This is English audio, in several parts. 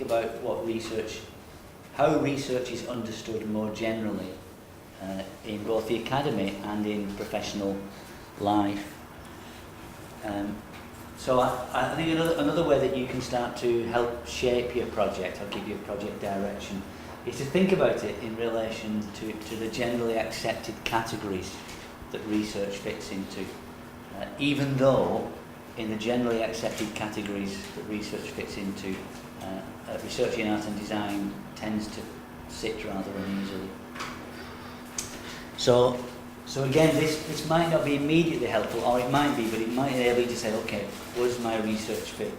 about what research, how research is understood more generally in both the academy and in professional life. So I think another way that you can start to help shape your project, or give you a project direction, is to think about it in relation to the generally accepted categories that research fits into. Even though in the generally accepted categories that research fits into, research in art and design tends to sit rather uneasily. So again, this might not be immediately helpful, or it might be, but it might enable you to say, okay, was my research fit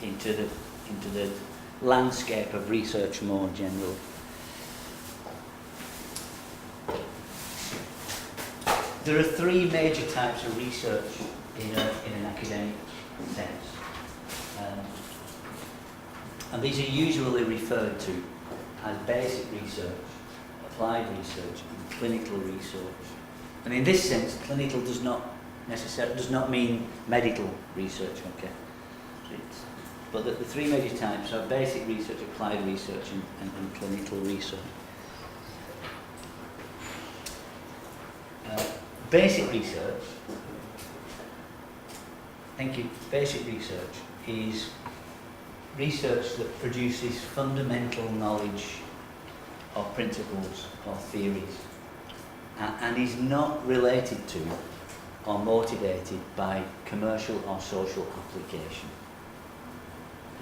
into the landscape of research more generally? There are three major types of research in an academic sense, and these are usually referred to as basic research, applied research, and clinical research. And in this sense, clinical does not mean medical research, okay? But the three major types are basic research, applied research, and clinical research. Basic research, thank you, basic research is research that produces fundamental knowledge of principles or theories and is not related to or motivated by commercial or social application.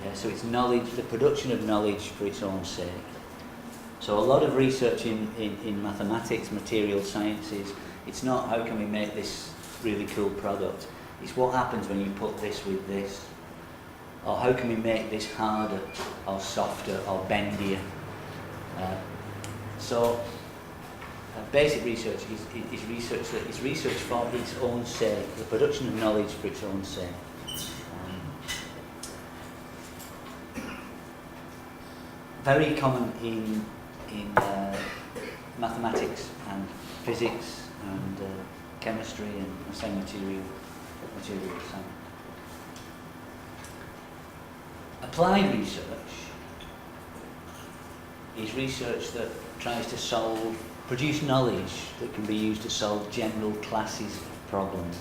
Yeah, so it's knowledge, the production of knowledge for its own sake. So a lot of research in mathematics, material sciences, it's not how can we make this really cool product, it's what happens when you put this with this, or how can we make this harder or softer or bendier. Basic research is research that is research for its own sake, the production of knowledge for its own sake. Very common in mathematics and physics and chemistry and material science. Applied research is research that tries to produce knowledge that can be used to solve general classes of problems.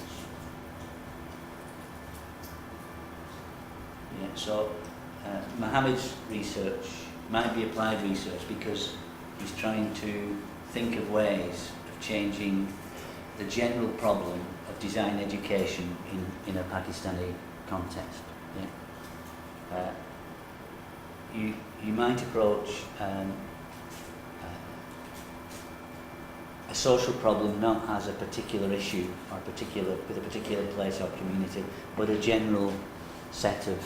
Yeah, so Mohammed's research might be applied research because he's trying to think of ways of changing the general problem of design education in a Pakistani context. Yeah. You might approach a social problem not as a particular issue or with a particular place or community, but a general set of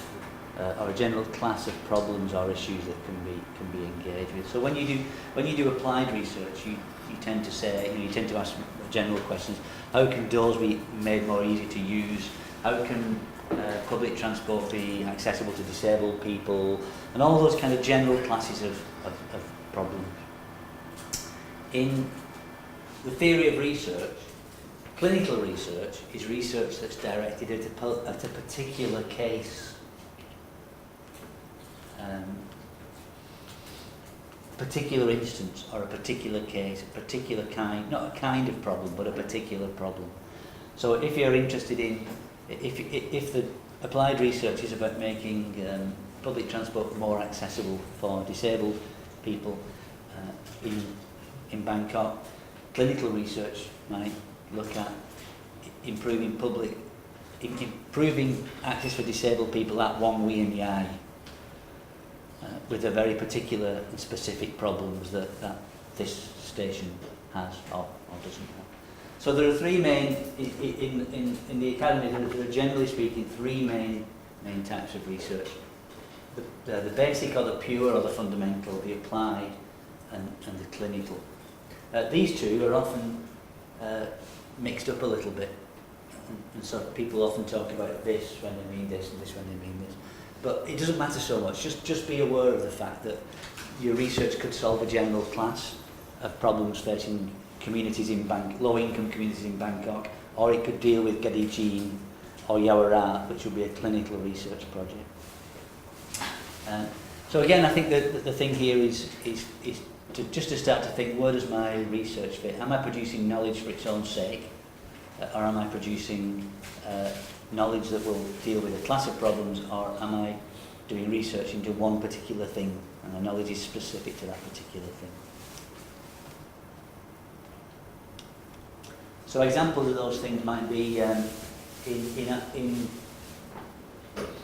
or a general class of problems or issues that can be engaged with. So when you do applied research, you tend to say, you tend to ask general questions. How can doors be made more easy to use? How can public transport be accessible to disabled people? And all those kind of general classes of problems. In the theory of research, clinical research is research that's directed at a particular case. Particular instance or a particular case, a particular kind, not a kind of problem, but a particular problem. So if you're interested in, if the applied research is about making public transport more accessible for disabled people in Bangkok, clinical research might look at improving access for disabled people at Wong Wee and Yai. With the very particular and specific problems that this station has or doesn't have. So there are three main, in the academy, there are generally speaking three main types of research. The basic or the pure or the fundamental, the applied and the clinical. These two are often mixed up a little bit. And so people often talk about this when they mean this and this when they mean this. But it doesn't matter so much. Just be aware of the fact that your research could solve a general class of problems facing communities in low-income communities in Bangkok, or it could deal with Gadijin or Yawarat, which would be a clinical research project. So again, I think that the thing here is to start to think, where does my research fit? Am I producing knowledge for its own sake, or am I producing knowledge that will deal with a class of problems, or am I doing research into one particular thing, and the knowledge is specific to that particular thing? So examples of those things might be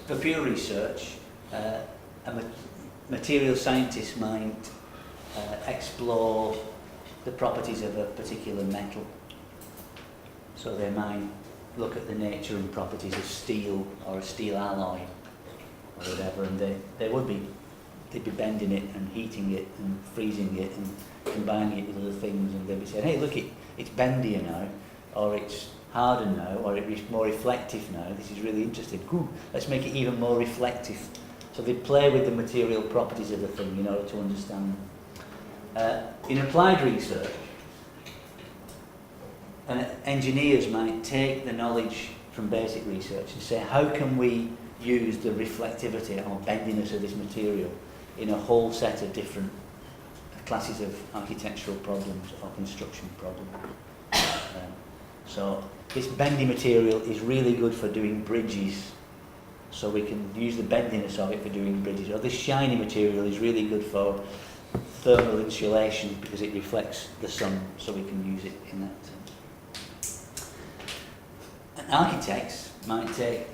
for pure research, a material scientist might explore the properties of a particular metal. So they might look at the nature and properties of steel or a steel alloy or whatever, and they'd be bending it and heating it and freezing it and combining it with other things, and they'd be saying, hey, look, it's bendier now, or it's harder now, or it's more reflective now. This is really interesting. Ooh, let's make it even more reflective. So they play with the material properties of the thing in order to understand them. In applied research, engineers might take the knowledge from basic research and say, how can we use the reflectivity or bendiness of this material in a whole set of different classes of architectural problems or construction problems. So this bendy material is really good for doing bridges, so we can use the bendiness of it for doing bridges. Or this shiny material is really good for thermal insulation because it reflects the sun, so we can use it in that sense. And architects might take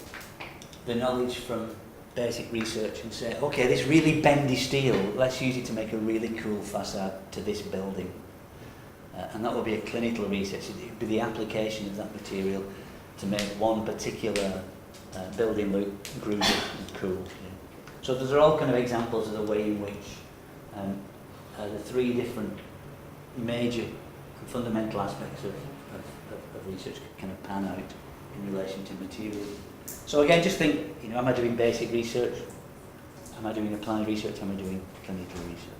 the knowledge from basic research and say, okay, this really bendy steel, let's use it to make a really cool facade to this building. And that will be a clinical research. It would be the application of that material to make one particular building look groovy and cool. Yeah. So those are all kind of examples of the way in which the three different major and fundamental aspects of research kind of pan out in relation to material. So again, just think, am I doing basic research? Am I doing applied research? Am I doing clinical research?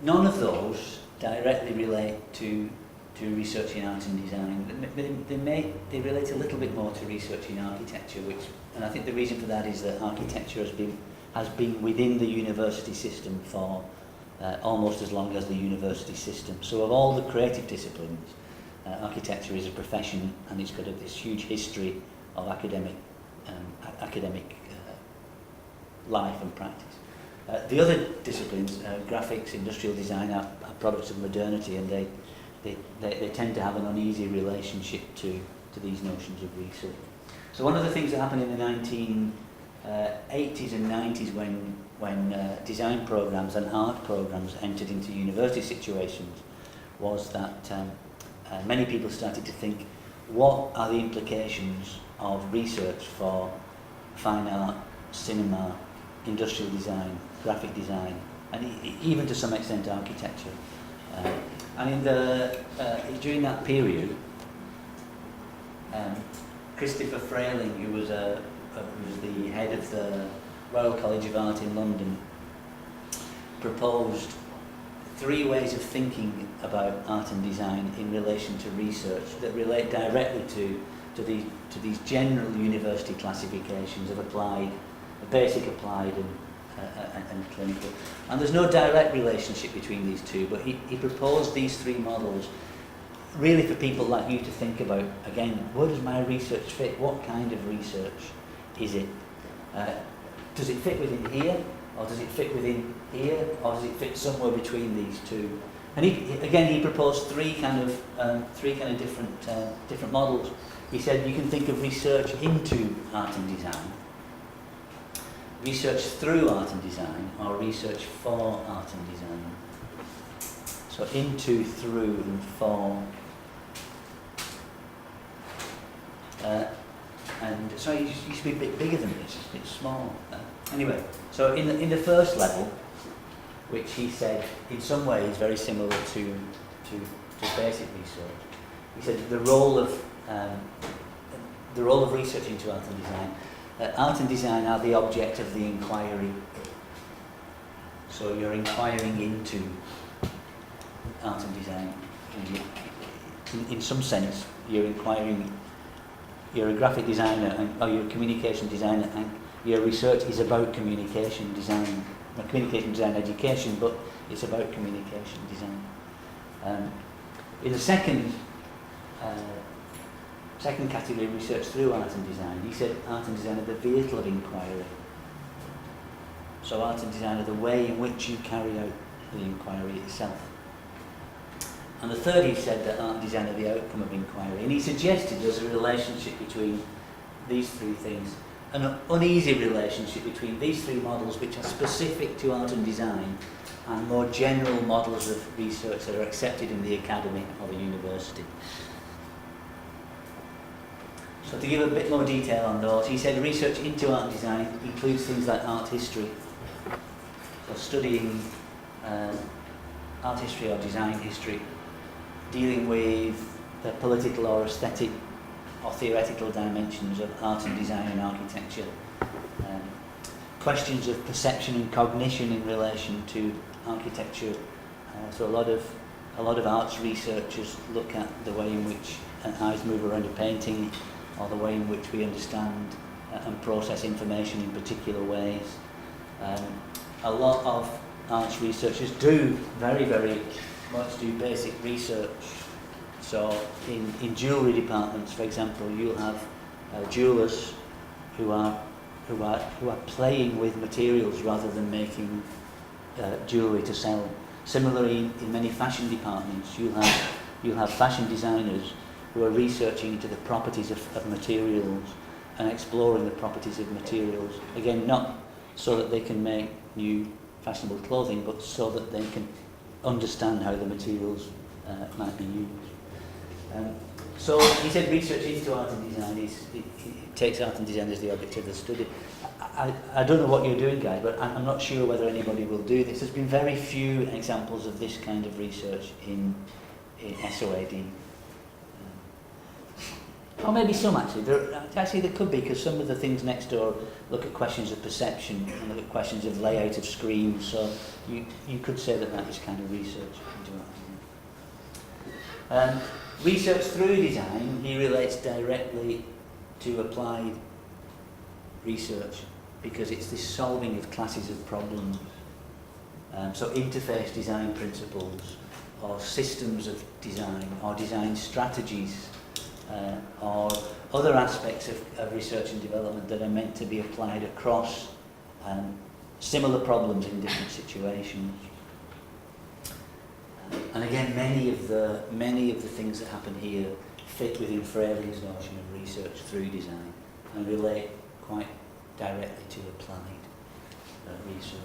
None of those directly relate to research in art and design. They relate a little bit more to research in architecture, and I think the reason for that is that architecture has been within the university system for almost as long as the university system. So of all the creative disciplines, architecture is a profession, and it's got this huge history of academic life and practice. The other disciplines, graphics, industrial design, are products of modernity, and they tend to have an uneasy relationship to these notions of research. So one of the things that happened in the 1980s and 90s when design programs and art programs entered into university situations was that many people started to think, what are the implications of research for fine art, cinema, industrial design, graphic design, and even to some extent architecture. And during that period, Christopher Frayling, who was the head of the Royal College of Art in London, proposed 3 ways of thinking about art and design in relation to research that relate directly to these general university classifications of applied, basic, applied, and clinical. And there's no direct relationship between these two, but he proposed these 3 models really for people like you to think about, again, where does my research fit? What kind of research is it? Does it fit within here, or does it fit within here, or does it fit somewhere between these two? And he proposed 3 kind of different models. He said you can think of research into art and design, research through art and design, or research for art and design. So into, through, and for. And so it used to be a bit bigger than this, it's a bit small. Anyway, so in the first level, which he said in some ways very similar to basic research, he said the role of research into art and design. Art and design are the object of the inquiry. So you're inquiring into art and design. And in some sense, you're inquiring you're a graphic designer or you're a communication designer and your research is about communication design, not communication design education, but it's about communication design. In the second category, research through art and design, he said art and design are the vehicle of inquiry. So art and design are the way in which you carry out the inquiry itself. And the third, he said that art and design are the outcome of inquiry. And he suggested there's a relationship between these three things, an uneasy relationship between these three models which are specific to art and design and more general models of research that are accepted in the academy or the university. So to give a bit more detail on those, he said research into art and design includes things like art history. So studying art history or design history, dealing with the political or aesthetic or theoretical dimensions of art and design and architecture, questions of perception and cognition in relation to architecture. So a lot of arts researchers look at the way in which eyes move around a painting, or the way in which we understand and process information in particular ways. A lot of arts researchers do very, very much do basic research. So in jewellery departments, for example, you'll have jewellers who are playing with materials rather than making jewellery to sell. Similarly, in many fashion departments, you'll have fashion designers who are researching into the properties of materials and exploring the properties of materials. Again, not so that they can make new fashionable clothing, but so that they can understand how the materials might be used. So he said research into art and design it takes art and design as the object of the study. I don't know what you're doing, guys, but I'm not sure whether anybody will do this. There's been very few examples of this kind of research in SOAD. Or maybe some actually. There could be, because some of the things next door look at questions of perception and look at questions of layout of screens. So you could say that is kind of research into art. Research through design, he relates directly to applied research because it's this solving of classes of problems. So interface design principles, or systems of design, or design strategies, or other aspects of research and development that are meant to be applied across similar problems in different situations. And again, many of the things that happen here fit within Fraley's notion of research through design and relate quite directly to applied research.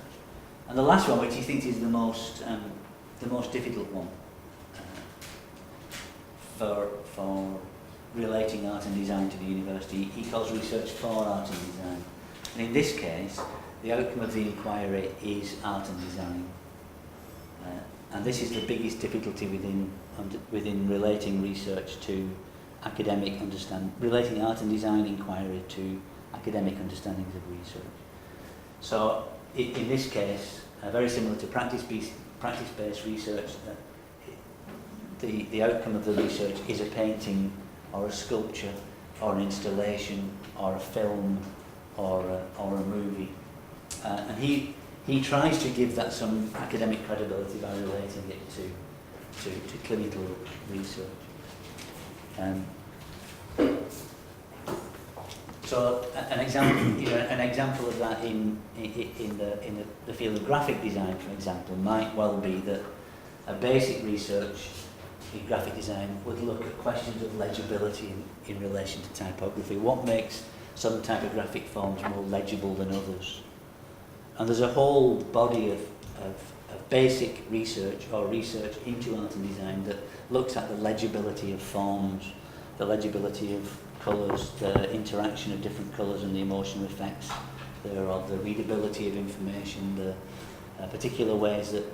And the last one, which he thinks is the most difficult one for relating art and design to the university, he calls research for art and design. And in this case, the outcome of the inquiry is art and design. And this is the biggest difficulty within relating research to academic relating art and design inquiry to academic understandings of research. So in this case, very similar to practice-based research, the outcome of the research is a painting or a sculpture or an installation or a film or a movie. And he tries to give that some academic credibility by relating it to clinical research. So an example of that in the field of graphic design, for example, might well be that a basic research in graphic design would look at questions of legibility in relation to typography. What makes some typographic forms more legible than others? And there's a whole body of basic research or research into art and design that looks at the legibility of forms, the legibility of colours, the interaction of different colours and the emotional effects thereof, the readability of information, the particular ways that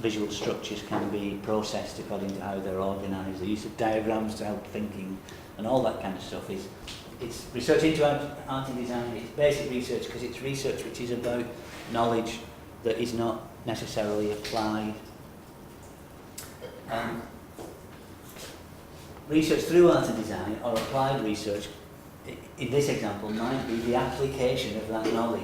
visual structures can be processed according to how they're organised, the use of diagrams to help thinking, and all that kind of stuff. It's research into art and design. It's basic research because it's research which is about knowledge that is not necessarily applied. Research through art and design, or applied research, in this example, might be the application of that knowledge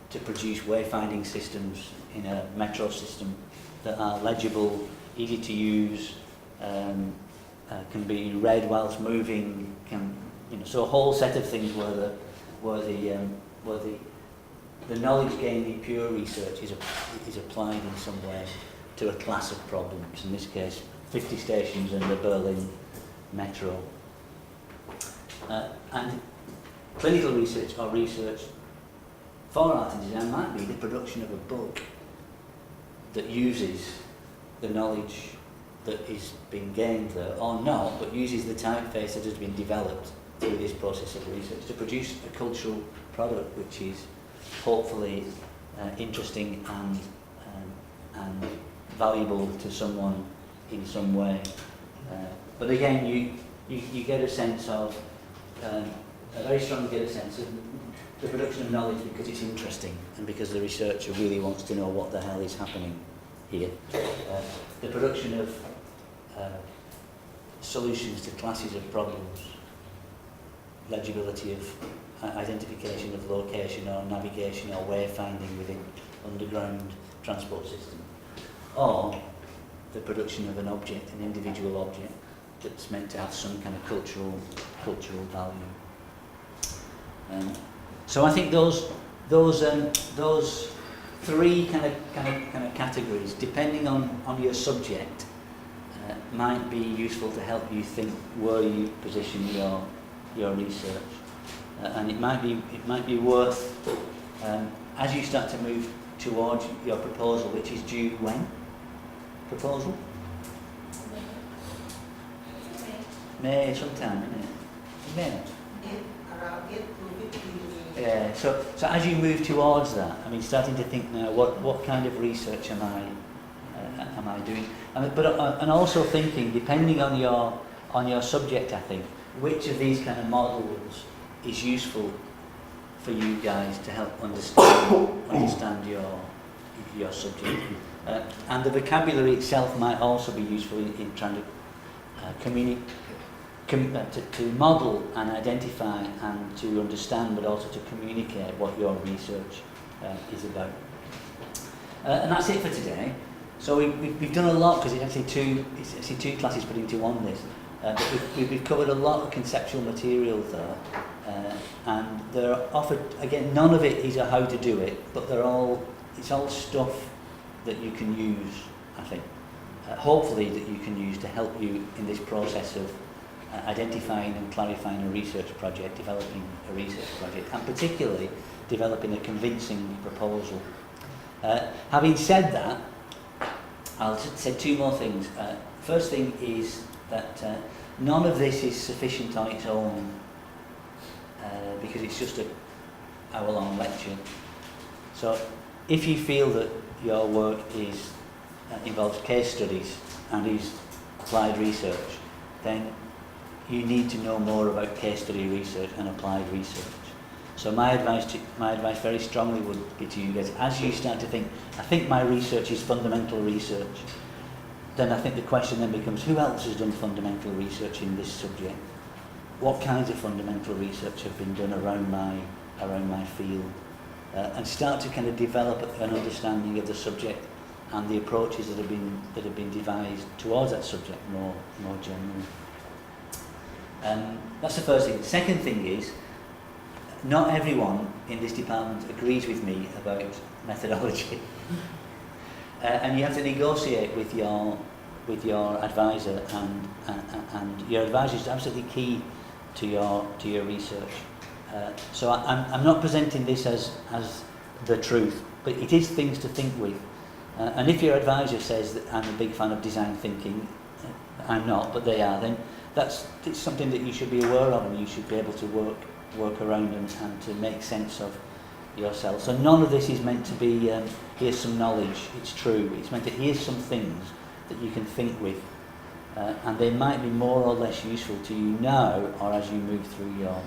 to produce wayfinding systems in a metro system that are legible, easy to use, can be read whilst moving, so a whole set of things where the knowledge gained in pure research is applied in some way to a class of problems. In this case, 50 stations and the Berlin metro. And clinical research or research for art and design might be the production of a book that uses the knowledge that is being gained there, or not, but uses the typeface that has been developed through this process of research to produce a cultural product which is hopefully interesting and valuable to someone in some way. But again, you get a sense of, very strongly get a sense of the production of knowledge because it's interesting and because the researcher really wants to know what the hell is happening here. The production of solutions to classes of problems, legibility of identification of location or navigation or wayfinding within underground transport system, or the production of an object, an individual object that's meant to have some kind of cultural value. So I think those three kind of categories, depending on your subject, might be useful to help you think where you position your research, and it might be worth as you start to move towards your proposal, which is due when? Proposal? May sometime, isn't it? May. Around 8 to 15 days. Yeah. So as you move towards that, I mean, starting to think now, what kind of research am I doing? And also thinking, depending on your subject, I think, which of these kind of models is useful for you guys to help understand your subject. And the vocabulary itself might also be useful in trying to to model and identify and to understand, but also to communicate what your research is about. And that's it for today. So we've done a lot because it's actually two classes put into one. But we've covered a lot of conceptual material there, and they're offered again. None of it is a how to do it, but it's all stuff that you can use. I think, hopefully, that you can use to help you in this process of identifying and clarifying a research project, developing a research project, and particularly developing a convincing proposal. Having said that, I'll say two more things. First thing is that none of this is sufficient on its own because it's just an hour-long lecture. So if you feel that your work involves case studies and is applied research, then you need to know more about case study research and applied research. So my advice very strongly would be to you guys, as you start to think, I think my research is fundamental research, then I think the question then becomes, who else has done fundamental research in this subject? What kinds of fundamental research have been done around my field? And start to kind of develop an understanding of the subject and the approaches that have been devised towards that subject more generally. That's the first thing. The second thing is, not everyone in this department agrees with me about methodology, and you have to negotiate with your advisor, and your advisor is absolutely key to your research. So I'm not presenting this as the truth, but it is things to think with. And if your advisor says that I'm a big fan of design thinking, I'm not, but they are, then it's something that you should be aware of, and you should be able to work around and to make sense of yourself. So none of this is meant to be here's some knowledge, it's true. It's meant to here's some things that you can think with, and they might be more or less useful to you now or as you move through your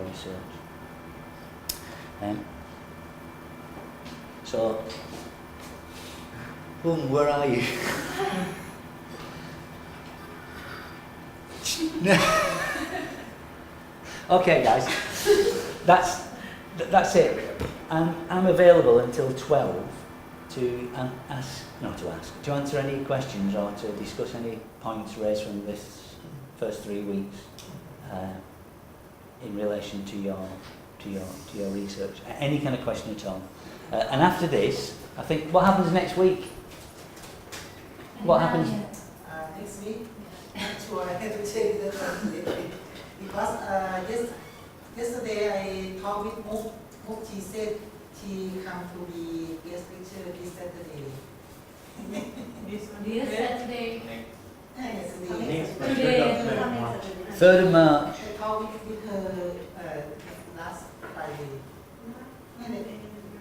research. So, boom, where are you? Okay, guys, that's it. I'm available until 12 to to answer any questions or to discuss any points raised from this first 3 weeks in relation to your research. Any kind of question at all. And after this, I think, what happens next week? What happens? Next week, not sure. I have to check the because yesterday I talked with Muk. She said she come to be guest lecturer this Saturday. This Saturday. Yesterday. 3rd of March. I talked with her last Friday.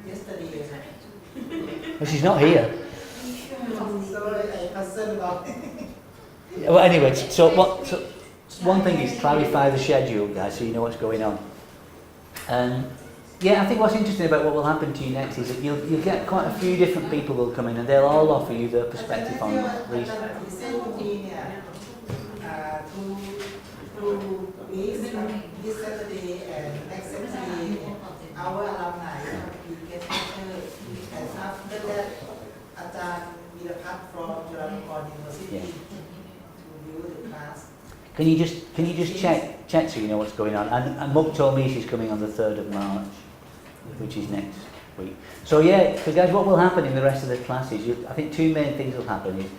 Yesterday. Well, she's not here. Sorry, I concerned about it. Yeah, well, anyway, so one thing is clarify the schedule, guys, so you know what's going on. Yeah, I think what's interesting about what will happen to you next is that you'll get quite a few different people will come in and they'll all offer you their perspective on research. He said to me, 2 weeks, this Saturday and next Saturday, our alumni will be guest lecturer. And after that, Ajahn Veerapat from Chulalongkorn University to view the class. Can you just check so you know what's going on? And Muk told me she's coming on the 3rd of March, which is next week. So yeah, because guys, what will happen in the rest of the classes, I think 2 main things will happen is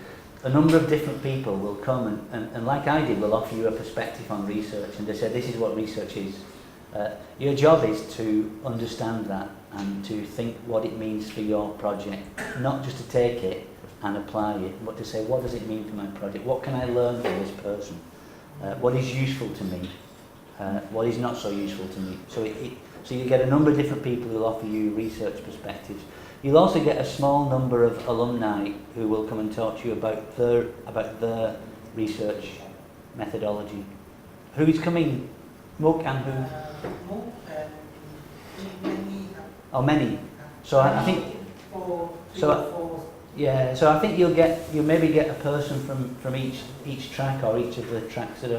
a number of different people will come and like I did, will offer you a perspective on research and they say this is what research is. Your job is to understand that and to think what it means for your project, not just to take it and apply it, but to say what does it mean for my project, what can I learn from this person, what is useful to me, what is not so useful to me. So you get a number of different people who will offer you research perspectives. You'll also get a small number of alumni who will come and talk to you about their research methodology. Who's coming? Muk and who? Muk and many. Oh, many. So I think. So I think you'll maybe get a person from each track or each of the tracks that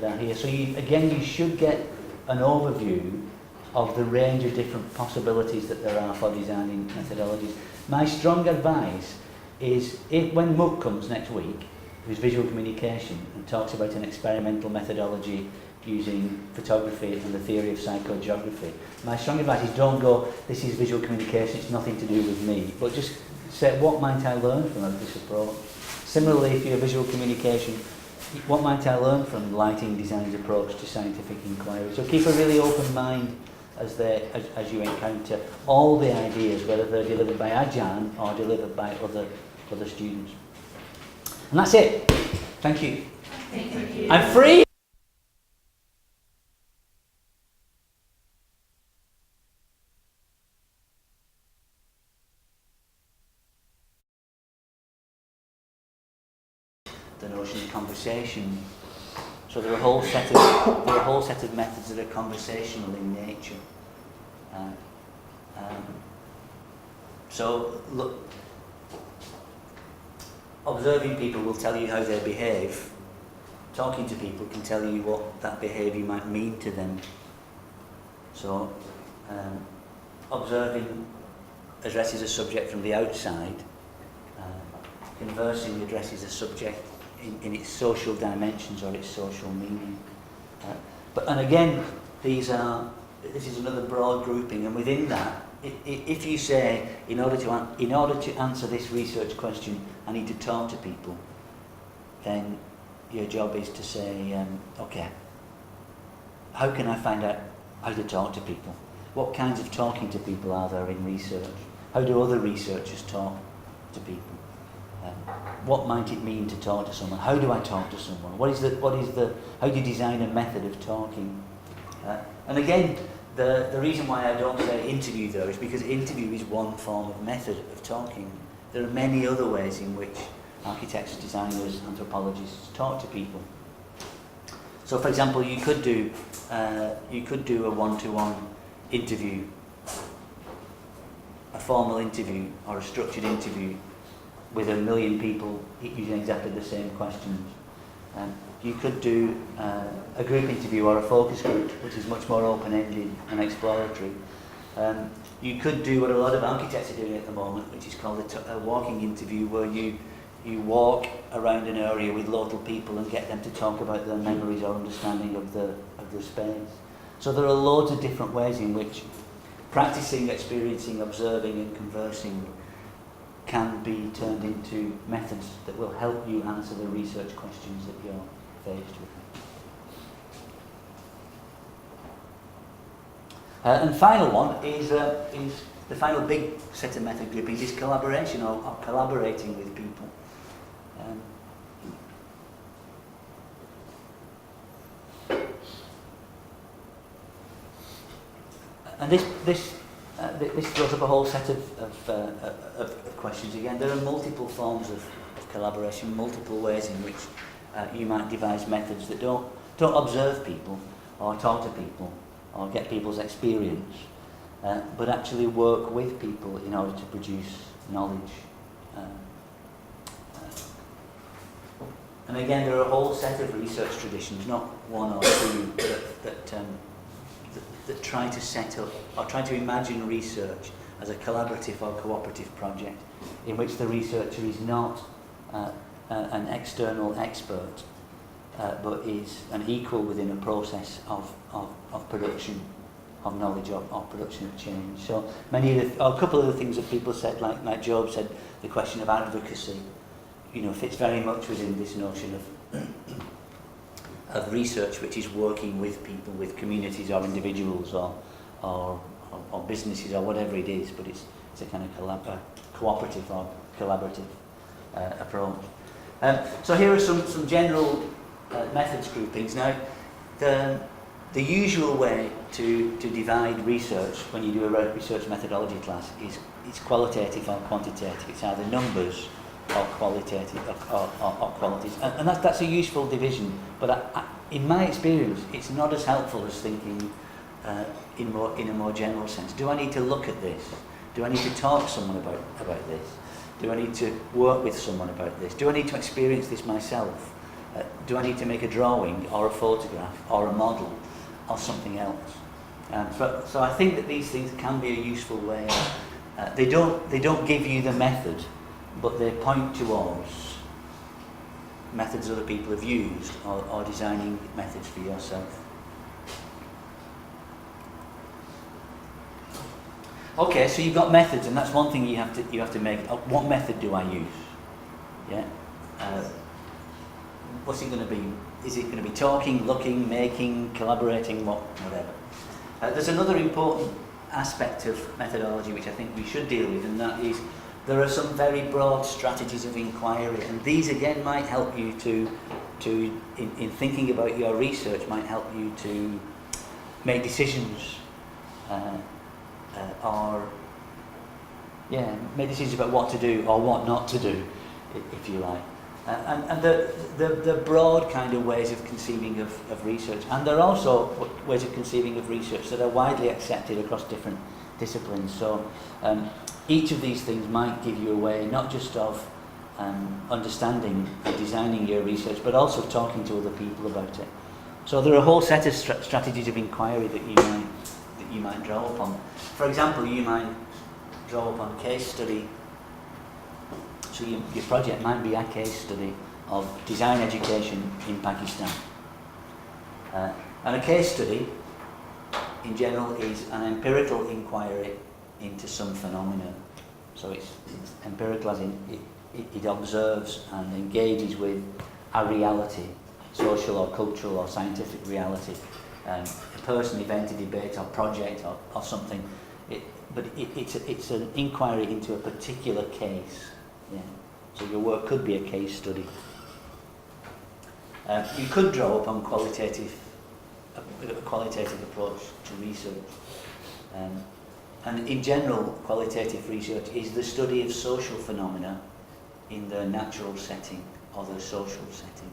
are here. So you should get an overview of the range of different possibilities that there are for designing methodologies. My strong advice is when Muk comes next week, who's visual communication, and talks about an experimental methodology using photography and the theory of psychogeography, my strong advice is don't go, this is visual communication, it's nothing to do with me, but just say, what might I learn from this approach? Similarly, if you're visual communication, what might I learn from lighting design's approach to scientific inquiry? So keep a really open mind as you encounter all the ideas, whether they're delivered by Ajahn or delivered by other students. And that's it. Thank you. Thank you. I'm free. The notion of conversation. So there are a whole set of methods that are conversational in nature. So look, observing people will tell you how they behave. Talking to people can tell you what that behaviour might mean to them. So observing addresses a subject from the outside. Conversing addresses a subject in its social dimensions or its social meaning. And again, this is another broad grouping, and within that, if you say, in order to answer this research question, I need to talk to people, then your job is to say, okay, how can I find out how to talk to people? What kinds of talking to people are there in research? How do other researchers talk to people? What might it mean to talk to someone? How do I talk to someone? How do you design a method of talking? And again, the reason why I don't say interview though is because interview is one form of method of talking. There are many other ways in which architects, designers, anthropologists talk to people. So for example, you could do a one-to-one interview, a formal interview or a structured interview with 1 million people using exactly the same questions. You could do a group interview or a focus group, which is much more open-ended and exploratory. You could do what a lot of architects are doing at the moment, which is called a walking interview, where you walk around an area with local people and get them to talk about their memories or understanding of the space. So there are loads of different ways in which practicing, experiencing, observing and conversing can be turned into methods that will help you answer the research questions that you're faced with. And final one is the final big set of method groupings is collaboration or collaborating with people. And this throws up a whole set of questions again. There are multiple forms of collaboration, multiple ways in which you might devise methods that don't observe people or talk to people or get people's experience, but actually work with people in order to produce knowledge. And again, there are a whole set of research traditions, not one or two, that try to set up or try to imagine research as a collaborative or cooperative project in which the researcher is not an external expert, but is an equal within a process of production of knowledge or production of change. So a couple of the things that people said, like Job said, the question of advocacy, fits very much within this notion of research, which is working with people, with communities or individuals or businesses or whatever it is, but it's a kind of cooperative or collaborative approach. So here are some general methods groupings. Now, the usual way to divide research when you do a research methodology class is it's qualitative or quantitative. It's either numbers or qualitative or qualities, and that's a useful division. But in my experience, it's not as helpful as thinking in a more general sense. Do I need to look at this? Do I need to talk to someone about this? Do I need to work with someone about this? Do I need to experience this myself? Do I need to make a drawing or a photograph or a model or something else? So I think that these things can be a useful way. They don't give you the method, but they point towards methods other people have used or designing methods for yourself. Okay, so you've got methods, and that's one thing you have to make. What method do I use? Yeah. What's it going to be? Is it going to be talking, looking, making, collaborating, whatever? There's another important aspect of methodology which I think we should deal with, and that is there are some very broad strategies of inquiry, and these again might help you in thinking about your research, might help you to make decisions make decisions about what to do or what not to do, if you like. And the broad kind of ways of conceiving of research, and there are also ways of conceiving of research that are widely accepted across different disciplines. So each of these things might give you a way not just of understanding and designing your research, but also talking to other people about it. So there are a whole set of strategies of inquiry that you might draw upon. For example, you might draw upon case study. So your project might be a case study of design education in Pakistan. And a case study, in general, is an empirical inquiry into some phenomena. So it's empirical as in it observes and engages with a reality, social or cultural or scientific reality, a person, event, a debate or project or something. But it's an inquiry into a particular case. Yeah. So your work could be a case study. You could draw upon a qualitative approach to research. And in general, qualitative research is the study of social phenomena in the natural setting or the social setting.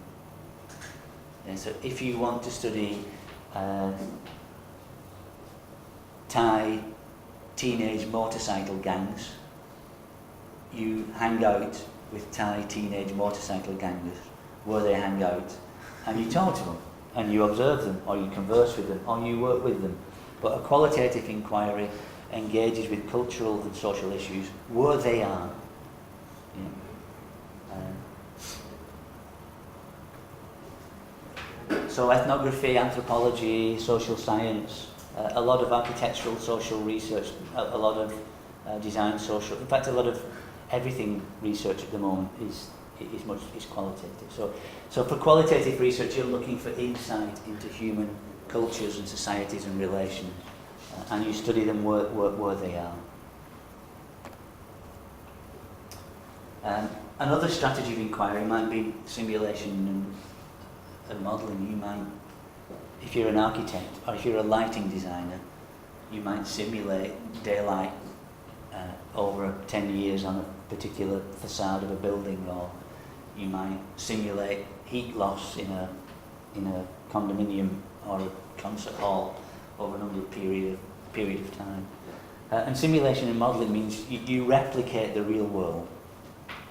And so if you want to study Thai teenage motorcycle gangs, you hang out with Thai teenage motorcycle gangers where they hang out, and you talk to them, and you observe them, or you converse with them, or you work with them. But a qualitative inquiry engages with cultural and social issues where they are. So ethnography, anthropology, social science, a lot of architectural social research, a lot of design social, in fact a lot of everything research at the moment is qualitative. So for qualitative research you're looking for insight into human cultures and societies and relations, and you study them where they are. Another strategy of inquiry might be simulation and modelling. You might, if you're an architect or if you're a lighting designer, you might simulate daylight over 10 years on a particular facade of a building, or you might simulate heat loss in a condominium or a concert hall over a number of period of time. And simulation and modelling means you replicate the real world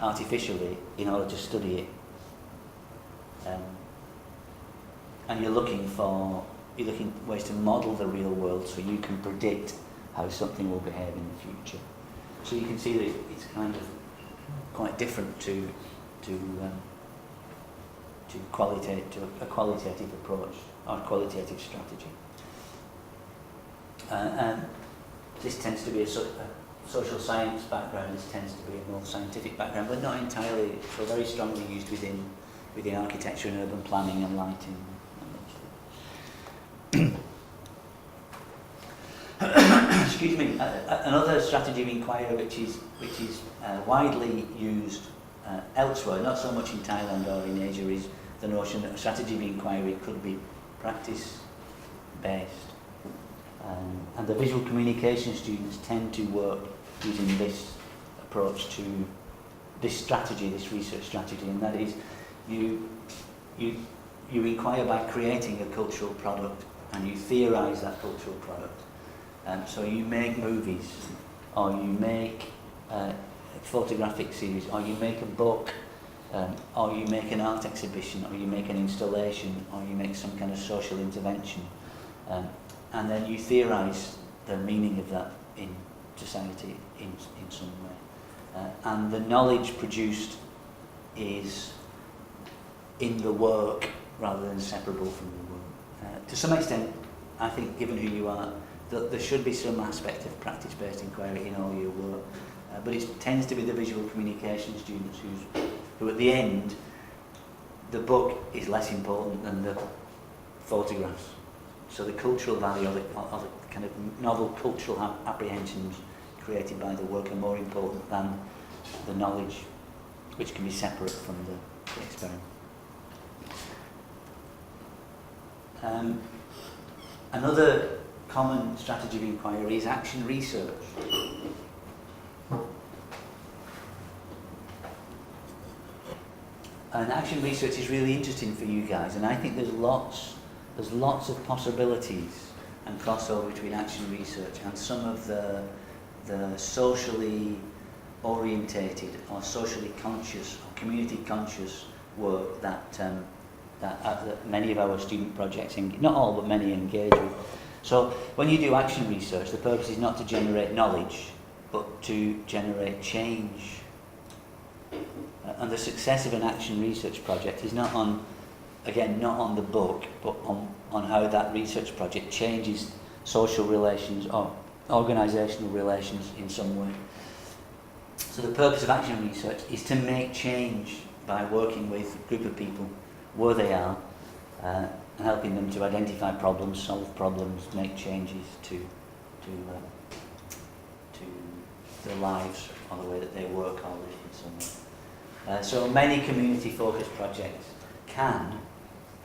artificially in order to study it. And you're looking ways to model the real world so you can predict how something will behave in the future. So you can see that it's kind of quite different to a qualitative approach or qualitative strategy. And this tends to be a social science background. This tends to be a more scientific background, but not entirely. So very strongly used within architecture and urban planning and lighting. Excuse me. Another strategy of inquiry which is widely used elsewhere, not so much in Thailand or in Asia, is the notion that a strategy of inquiry could be practice-based. And the visual communication students tend to work using this approach to this strategy, this research strategy, and that is you inquire by creating a cultural product, and you theorise that cultural product. So you make movies, or you make a photographic series, or you make a book, or you make an art exhibition, or you make an installation, or you make some kind of social intervention, and then you theorise the meaning of that in society in some way. And the knowledge produced is in the work rather than separable from the work. To some extent, I think, given who you are, there should be some aspect of practice-based inquiry in all your work, but it tends to be the visual communication students who at the end, the book is less important than the photographs. So the cultural value or the kind of novel cultural apprehensions created by the work are more important than the knowledge, which can be separate from the experiment. Another common strategy of inquiry is action research. And action research is really interesting for you guys, and I think there's lots of possibilities and crossover between action research and some of the socially orientated or socially conscious or community conscious work that many of our student projects, not all but many, engage with. So when you do action research, the purpose is not to generate knowledge, but to generate change. And the success of an action research project is not on the book, but on how that research project changes social relations or organisational relations in some way. So the purpose of action research is to make change by working with a group of people where they are, and helping them to identify problems, solve problems, make changes to their lives or the way that they work or live in some way. So many community-focused projects can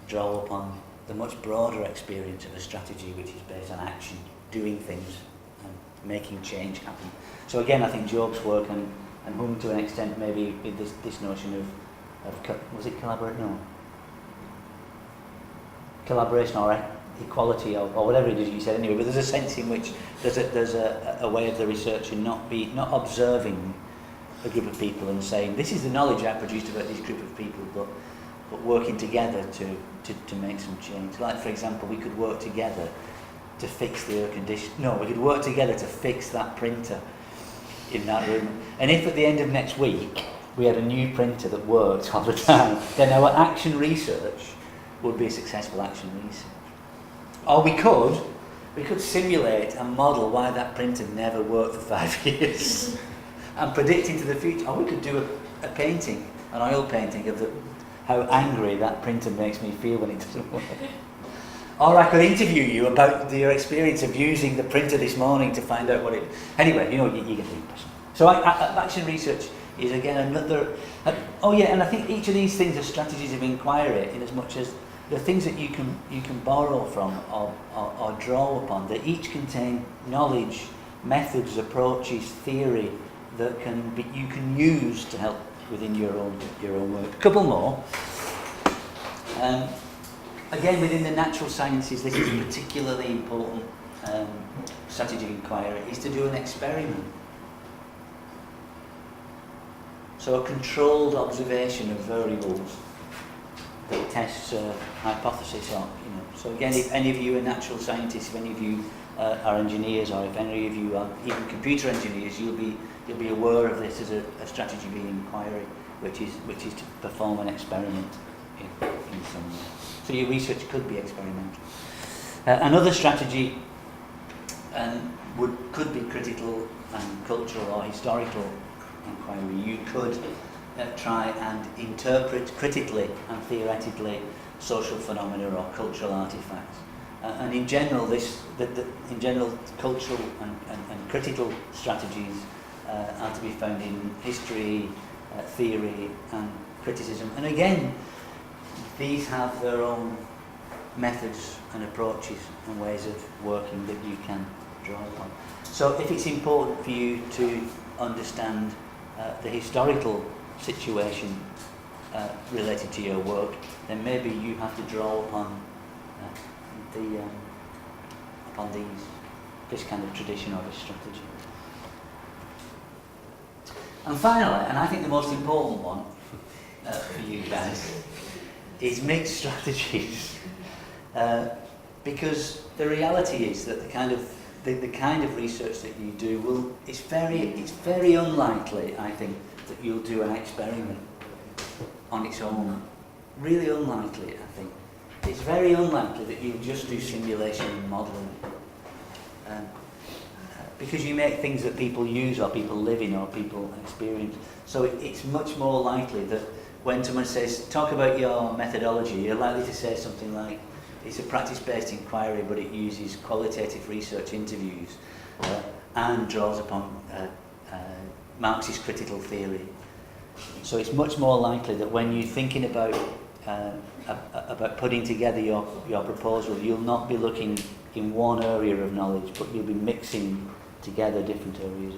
draw upon the much broader experience of a strategy which is based on action, doing things and making change happen. So again, I think Job's work and Hung to an extent maybe with this notion of was it collaboration or equality or whatever it is you said anyway, but there's a sense in which there's a way of the researcher not observing a group of people and saying this is the knowledge I produced about this group of people, but but working together to make some change. Like, for example, we could work together to fix the air condition. No, we could work together to fix that printer in that room. And if at the end of next week we had a new printer that worked all the time, then our action research would be a successful action research. Or we could simulate and model why that printer never worked for 5 years and predict into the future. Or we could do a painting, an oil painting of how angry that printer makes me feel when it doesn't work. Or I could interview you about your experience of using the printer this morning to find out what it... Anyway, you get the impression. So action research is again another... and I think each of these things are strategies of inquiry in as much as the things that you can borrow from or draw upon. They each contain knowledge, methods, approaches, theory that you can use to help within your own work. A couple more. Again, within the natural sciences, this is a particularly important strategy of inquiry, is to do an experiment. So a controlled observation of variables that tests a hypothesis on. So again, if any of you are natural scientists, if any of you are engineers, or if any of you are even computer engineers, you'll be aware of this as a strategy of inquiry, which is to perform an experiment in some way. So your research could be experimental. Another strategy could be critical and cultural or historical inquiry. You could try and interpret critically and theoretically social phenomena or cultural artifacts. And in general, cultural and critical strategies are to be found in history, theory, and criticism. And again, these have their own methods and approaches and ways of working that you can draw upon. So if it's important for you to understand the historical situation related to your work, then maybe you have to draw upon this kind of tradition or this strategy. And finally, and I think the most important one for you guys, is mixed strategies, because the reality is that the kind of research that you do it's very unlikely, I think, that you'll do an experiment on its own. Really unlikely, I think. It's very unlikely that you'll just do simulation and modelling, because you make things that people use or people live in or people experience. So it's much more likely that when someone says, talk about your methodology, you're likely to say something like, it's a practice-based inquiry, but it uses qualitative research interviews and draws upon Marxist critical theory. So it's much more likely that when you're thinking about putting together your proposal, you'll not be looking in one area of knowledge, but you'll be mixing together different areas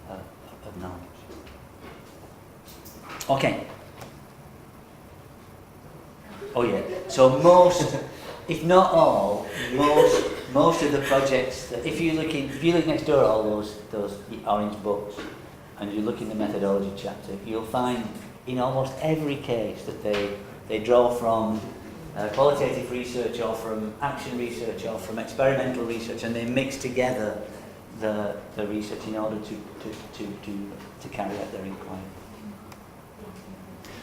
of knowledge. Okay. Oh yeah. So most, if not all, most of the projects that if you look next door at all those orange books, and you look in the methodology chapter, you'll find in almost every case that they draw from qualitative research or from action research or from experimental research, and they mix together the research in order to carry out their inquiry.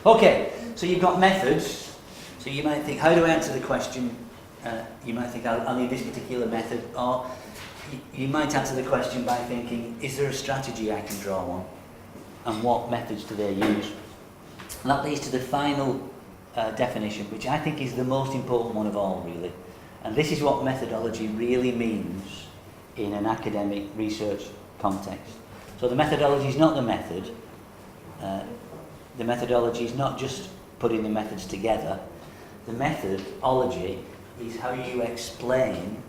Okay, so you've got methods. So you might think, how do I answer the question? You might think, I'll need this particular method. Or you might answer the question by thinking, is there a strategy I can draw on? And what methods do they use? And that leads to the final definition, which I think is the most important one of all, really. And this is what methodology really means in an academic research context. So the methodology is not the method. The methodology is not just putting the methods together. The methodology is how you explain,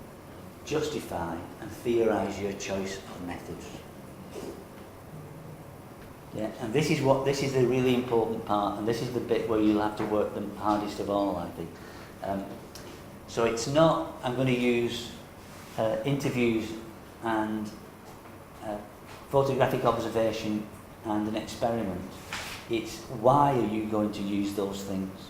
justify, and theorise your choice of methods. Yeah, and this is the really important part, and this is the bit where you'll have to work the hardest of all, I think. So it's not, I'm going to use interviews and photographic observation and an experiment. It's why are you going to use those things?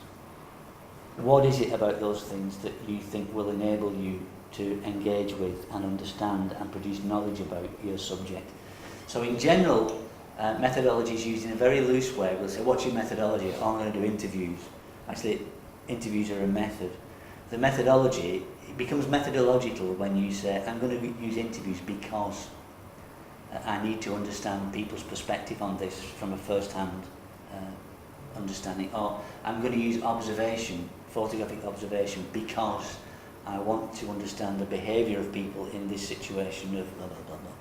what is it about those things that you think will enable you to engage with and understand and produce knowledge about your subject? So in general, methodology is used in a very loose way. We'll say, what's your methodology? Oh, I'm going to do interviews. Actually, interviews are a method. The methodology, it becomes methodological when you say, I'm going to use interviews because I need to understand people's perspective on this from a first-hand understanding. Or I'm going to use observation, photographic observation, because I want to understand the behaviour of people in this situation of blah, blah, blah, blah.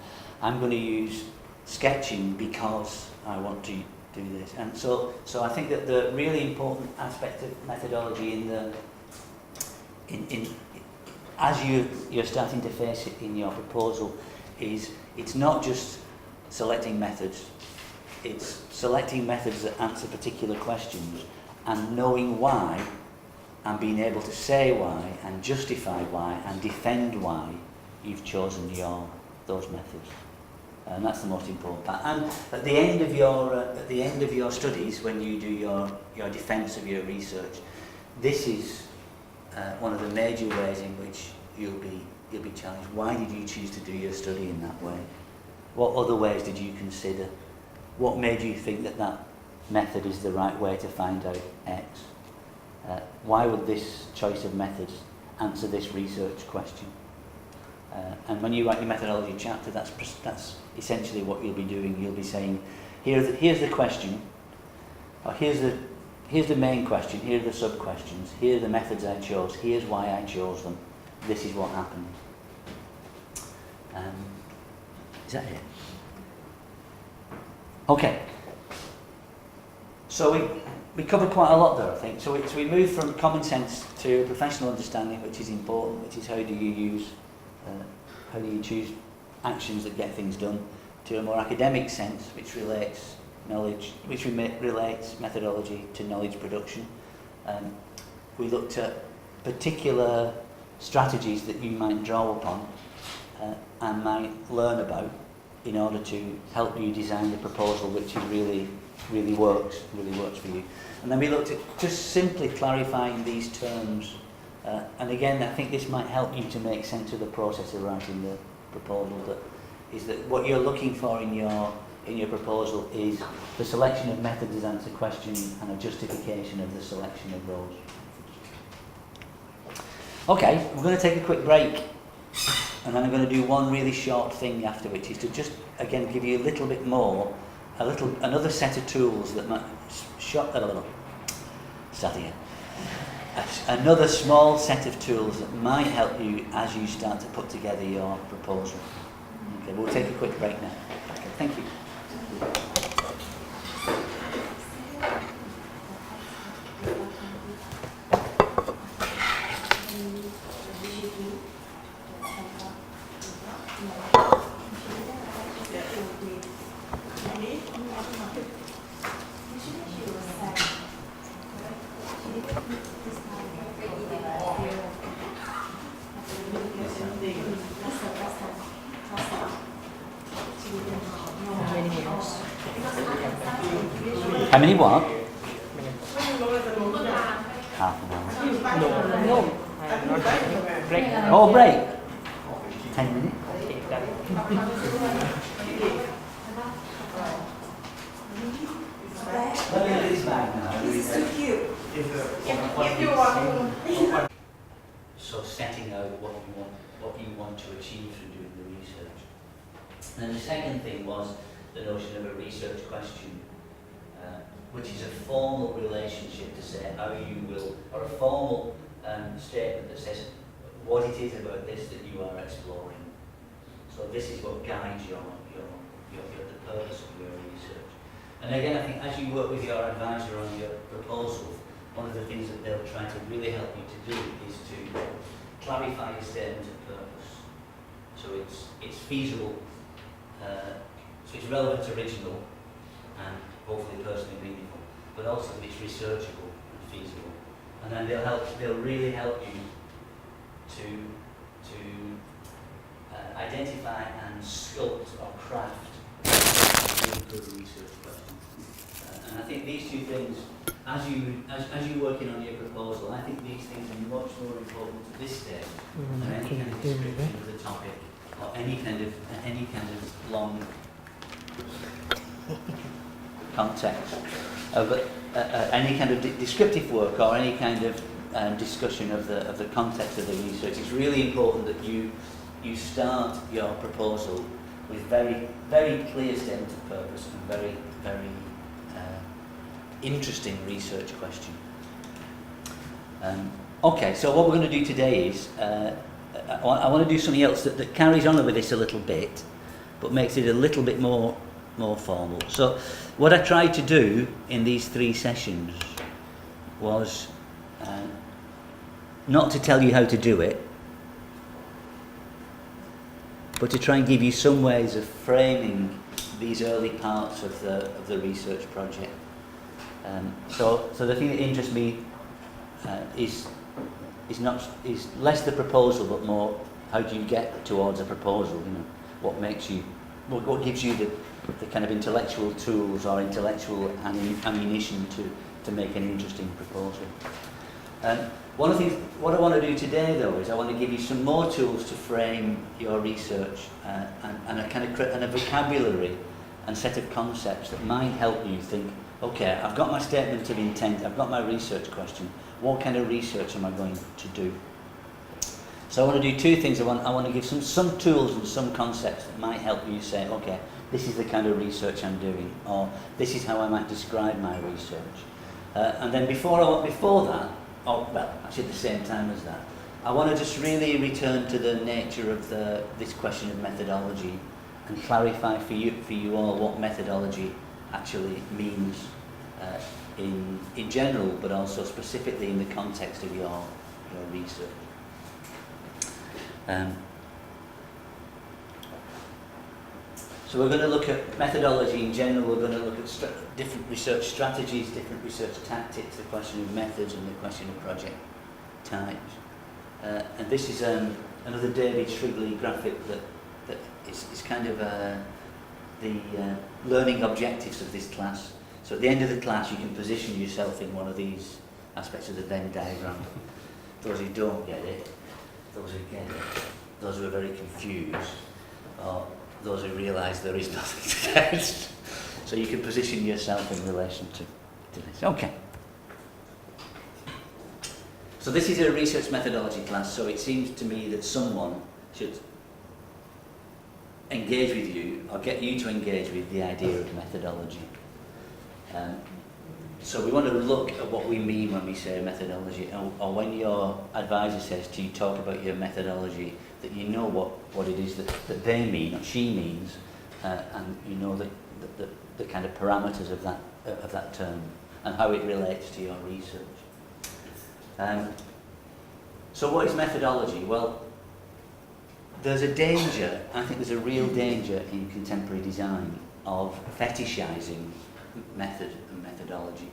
I'm going to use sketching because I want to do this. And so I think that the really important aspect of methodology as you're starting to face it in your proposal is it's not just selecting methods, it's selecting methods that answer particular questions and knowing why and being able to say why and justify why and defend why you've chosen those methods. And that's the most important part. And at the end of your studies, when you do your defence of your research, this is one of the major ways in which you'll be challenged. Why did you choose to do your study in that way? What other ways did you consider? What made you think that method is the right way to find out X? Why would this choice of methods answer this research question? And when you write your methodology chapter, that's essentially what you'll be doing. You'll be saying, here's the question, or here's the main question, here are the sub-questions, here are the methods I chose, here's why I chose them, this is what happened. Is that it? Okay. So we covered quite a lot there, I think. So we move from common sense to professional understanding, which is important, which is how do you choose actions that get things done, to a more academic sense, which relates relates methodology to knowledge production. We looked at particular strategies that you might draw upon and might learn about in order to help you design the proposal which is really works for you. And then we looked at just simply clarifying these terms. And again, I think this might help you to make sense of the process of writing the proposal. That what you're looking for in your proposal is the selection of methods as answer questions and a justification of the selection of those. Okay, we're going to take a quick break, and then I'm going to do one really short thing after, which is to just again give you a little bit more, another set of tools that might another small set of tools that might help you as you start to put together your proposal. Okay, we'll take a quick break now. Okay, thank you. How many what? Half an hour. No, I'm not break. Oh, break. 10 minutes. Okay, done. Let me do this back now. This is so cute. If you want. So setting out what you want to achieve through doing the research. And the second thing was the notion of a research question, which is a formal relationship to say how you will, or a formal statement that says what it is about this that you are exploring. So this is what guides the purpose of your research. And again, I think as you work with your advisor on your proposal, one of the things that they'll try to really help you to do is to clarify your statement of purpose. So it's feasible, so it's relevant, original, and hopefully personally meaningful, but also that it's researchable and feasible. And then they'll really help you to identify and sculpt or craft a really good research question. And I think these two things as you're working on your proposal, I think these things are much more important at this stage than any kind of description of the topic or any kind of long context of any kind of descriptive work or any kind of discussion of the context of the research. It's really important that you start your proposal with very, very clear statement of purpose and very, very interesting research question. Okay, so what we're going to do today is I want to do something else that carries on with this a little bit, but makes it a little bit more formal. So what I tried to do in these 3 sessions was not to tell you how to do it, but to try and give you some ways of framing these early parts of the research project. So the thing that interests me is less the proposal, but more how do you get towards a proposal? You know, what gives you the kind of intellectual tools or intellectual ammunition to make an interesting proposal. One of the things, what I want to do today though is I want to give you some more tools to frame your research and a kind of and a vocabulary and set of concepts that might help you think, okay, I've got my statement of intent, I've got my research question, what kind of research am I going to do? So I want to do 2 things. I want to give some tools and some concepts that might help you say, okay, this is the kind of research I'm doing, or this is how I might describe my research. And then before that, or well, actually at the same time as that, I want to just really return to the nature of this question of methodology and clarify for you all what methodology actually means in general, but also specifically in the context of your research. So we're going to look at methodology in general, we're going to look at different research strategies, different research tactics, the question of methods and the question of project types. And this is another David Shrigley graphic that is kind of the learning objectives of this class. So at the end of the class you can position yourself in one of these aspects of the Venn diagram. Those who don't get it, those who get it, those who are very confused, or those who realise there is nothing to get. So you can position yourself in relation to this. Okay. So this is a research methodology class, so it seems to me that someone should engage with you, or get you to engage with the idea of methodology. So we want to look at what we mean when we say methodology, or when your advisor says to you, talk about your methodology, that you know what it is that they mean, or she means, and you know the kind of parameters of that term, and how it relates to your research. So what is methodology? Well, there's a danger, I think there's a real danger in contemporary design of fetishising method and methodology.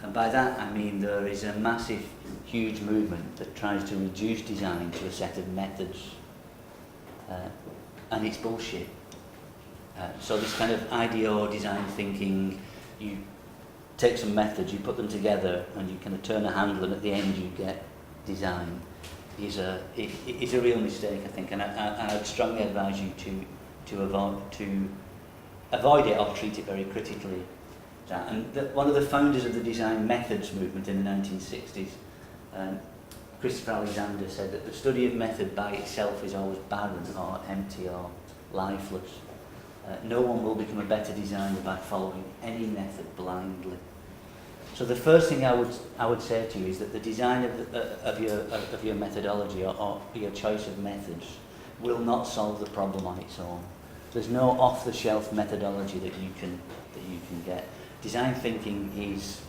And by that I mean there is a massive, huge movement that tries to reduce design to a set of methods, and it's bullshit. So this kind of IDEO design thinking, you take some methods, you put them together, and you kind of turn a handle, and at the end you get design, is a real mistake, I think, and I'd strongly advise you to avoid it or treat it very critically. And one of the founders of the design methods movement in the 1960s, Christopher Alexander, said that the study of method by itself is always barren or empty or lifeless. No one will become a better designer by following any method blindly. So the first thing I would say to you is that the design of your methodology or your choice of methods will not solve the problem on its own. There's no off-the-shelf methodology that you can get. Design thinking is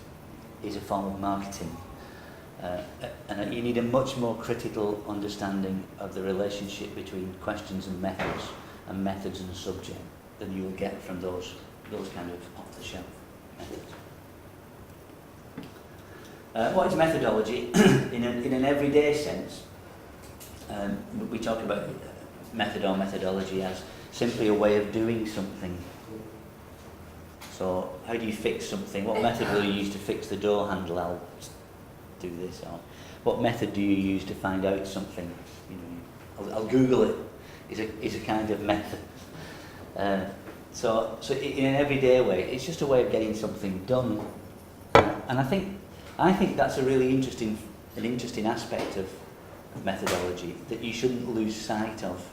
a form of marketing, and you need a much more critical understanding of the relationship between questions and methods and subject than you will get from those kind of off-the-shelf methods. What is methodology? in an everyday sense, we talk about method or methodology as simply a way of doing something. So how do you fix something? What method will you use to fix the door handle? I'll do this. Or what method do you use to find out something? You know, I'll Google it. Is a kind of method. So in an everyday way, it's just a way of getting something done. And I think that's a really interesting aspect of methodology that you shouldn't lose sight of.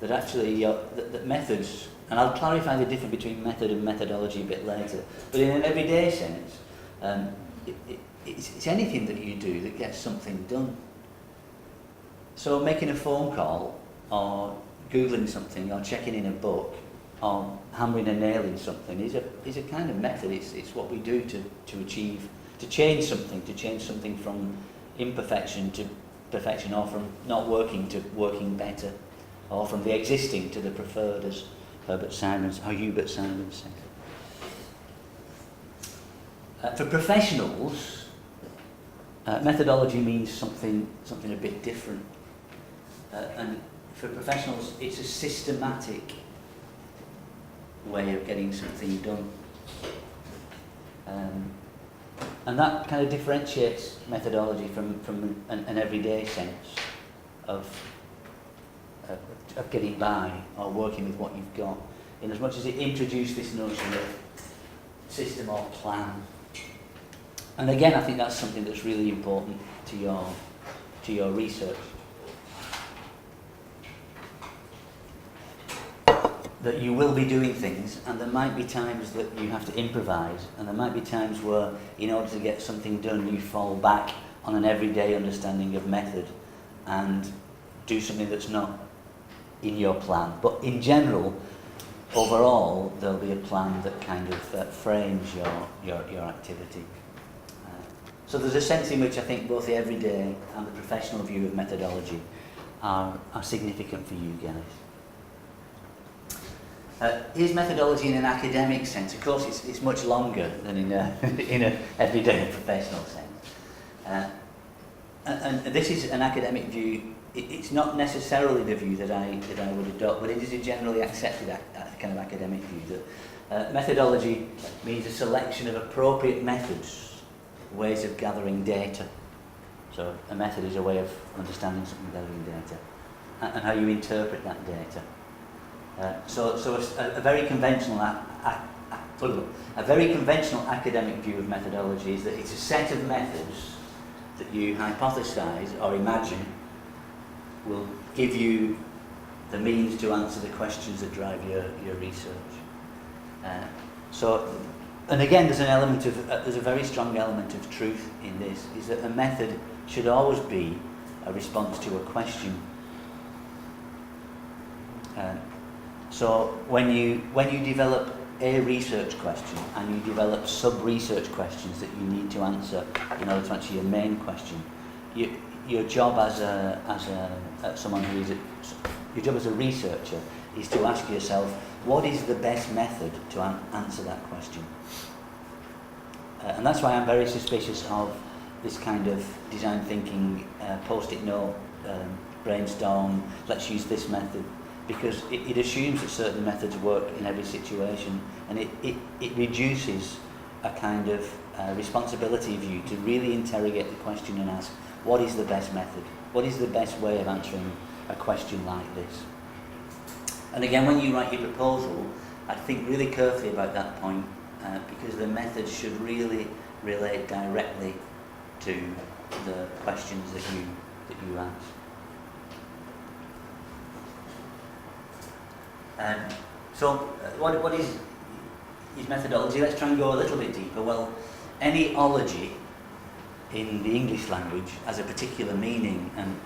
That actually that methods, and I'll clarify the difference between method and methodology a bit later, but in an everyday sense, it's anything that you do that gets something done. So making a phone call, or Googling something, or checking in a book, or hammering a nail in something is a kind of method. It's what we do to achieve, to change something from imperfection to perfection, or from not working to working better, or from the existing to the preferred, as Hubert Simon said. For professionals, methodology means something a bit different, and for professionals, it's a systematic way of getting something done. And that kind of differentiates methodology from an everyday sense of getting by or working with what you've got, in as much as it introduced this notion of system or plan. And again, I think that's something that's really important to your research. That you will be doing things, and there might be times that you have to improvise, and there might be times where, in order to get something done, you fall back on an everyday understanding of method and do something that's not in your plan. But in general, overall, there'll be a plan that kind of frames your activity. So there's a sense in which I think both the everyday and the professional view of methodology are significant for you guys. Is methodology in an academic sense? Of course, it's much longer than in an everyday and professional sense. And this is an academic view. It's not necessarily the view that I would adopt, but it is a generally accepted kind of academic view that methodology means a selection of appropriate methods, ways of gathering data. So a method is a way of understanding something, gathering data, and how you interpret that data. So a very conventional academic view of methodology is that it's a set of methods that you hypothesize or imagine will give you the means to answer the questions that drive your research. And again, there's a very strong element of truth in this, is that a method should always be a response to a question. So when you develop a research question and you develop sub-research questions that you need to answer in order to answer your main question, your job as a researcher is to ask yourself, what is the best method to answer that question? And that's why I'm very suspicious of this kind of design thinking, post-it note, brainstorm, let's use this method. Because it assumes that certain methods work in every situation, and it reduces a kind of responsibility view to really interrogate the question and ask, what is the best method? What is the best way of answering a question like this? And again, when you write your proposal, I'd think really carefully about that point, because the method should really relate directly to the questions that you ask. What is methodology? Let's try and go a little bit deeper. Well, any ology in the English language has a particular meaning, and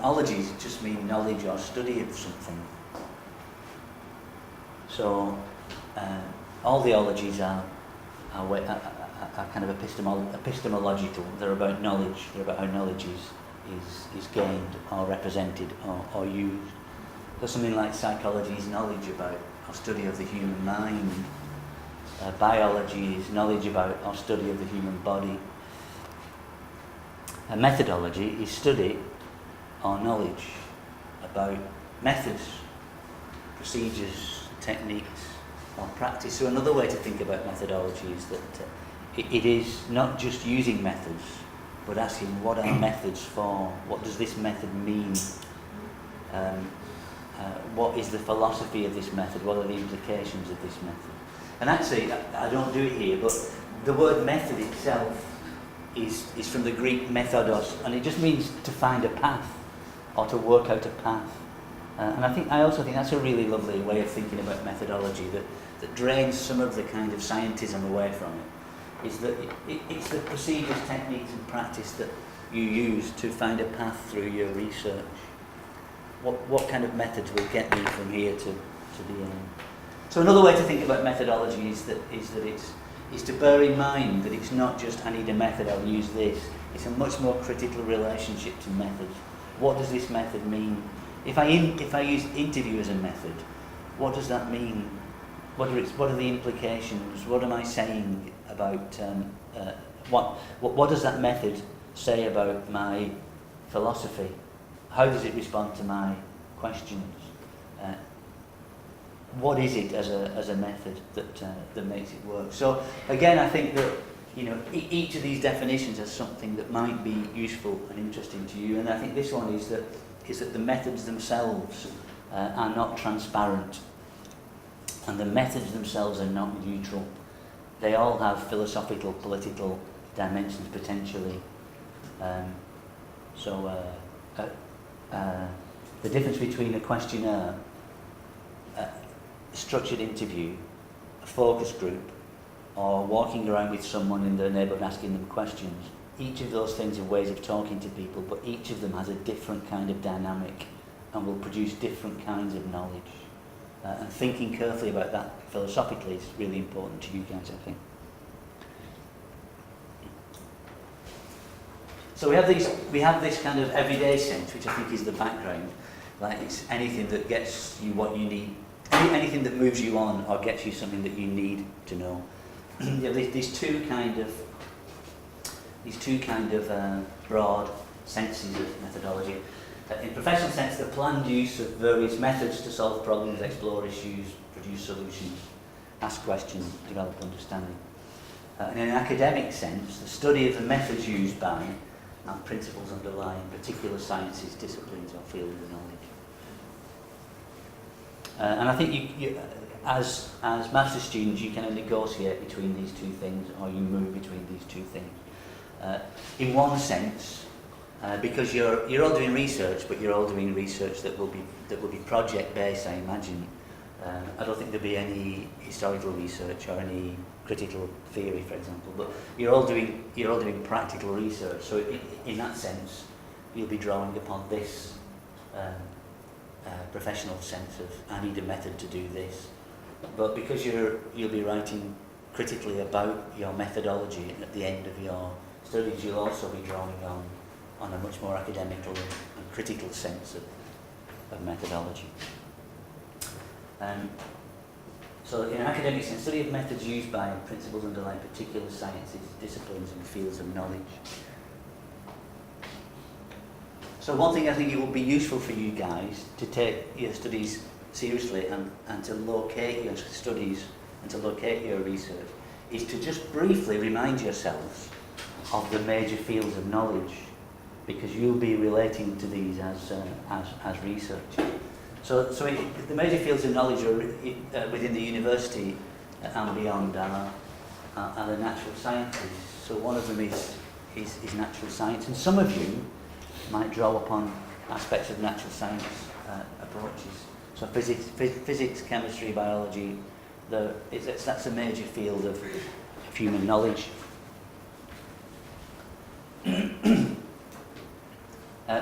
ologies just mean knowledge or study of something. So all the ologies are kind of epistemological. They're about knowledge. They're about how knowledge is gained or represented or used. So something like psychology is knowledge about or study of the human mind. Biology is knowledge about or study of the human body. Methodology is study or knowledge about methods, procedures, techniques, or practice. So another way to think about methodology is that it is not just using methods, but asking what are methods for? What does this method mean? What is the philosophy of this method? What are the implications of this method? And actually, I don't do it here, but the word method itself is from the Greek methodos, and it just means to find a path or to work out a path. And I also think that's a really lovely way of thinking about methodology that drains some of the kind of scientism away from it. Is that it's the procedures, techniques, and practice that you use to find a path through your research. What kind of methods will get me from here to the end? So another way to think about methodology is that it's to bear in mind that it's not just I need a method, I'll use this. It's a much more critical relationship to methods. What does this method mean? If I use interview as a method, what does that mean? What are the implications? What am I saying about what does that method say about my philosophy? How does it respond to my questions? What is it as a method that makes it work? So again, I think that each of these definitions has something that might be useful and interesting to you, and I think this one is that the methods themselves are not transparent, and the methods themselves are not neutral. They all have philosophical, political dimensions potentially. The difference between a questionnaire, a structured interview, a focus group, or walking around with someone in their neighbourhood asking them questions, each of those things are ways of talking to people, but each of them has a different kind of dynamic and will produce different kinds of knowledge. And thinking carefully about that philosophically is really important to you guys, I think. So we have this kind of everyday sense, which I think is the background. Like it's anything that gets you what you need, anything that moves you on or gets you something that you need to know. These two kind of broad senses of methodology. In professional sense, the planned use of various methods to solve problems, explore issues, produce solutions, ask questions, develop understanding. And in an academic sense, the study of the methods used by and principles underlying particular sciences, disciplines, or fields of knowledge. And I think you as master's students, you can negotiate between these two things, or you move between these two things. In one sense, because you're all doing research, but you're all doing research that will be project-based, I imagine. I don't think there'll be any historical research or any critical theory, for example, but you're all doing practical research. So in that sense, you'll be drawing upon this professional sense of I need a method to do this. But because you'll be writing critically about your methodology at the end of your studies, you'll also be drawing on a much more academical and critical sense of methodology. So in an academic sense, study of methods used by and principles underlying particular sciences, disciplines and fields of knowledge. So one thing I think it would be useful for you guys to take your studies seriously and to locate your studies and to locate your research is to just briefly remind yourselves of the major fields of knowledge, because you'll be relating to these as researchers. So the major fields of knowledge are within the university and beyond are the natural sciences. So one of them is natural science, and some of you might draw upon aspects of natural science approaches. So physics, chemistry, biology, that's a major field of human knowledge.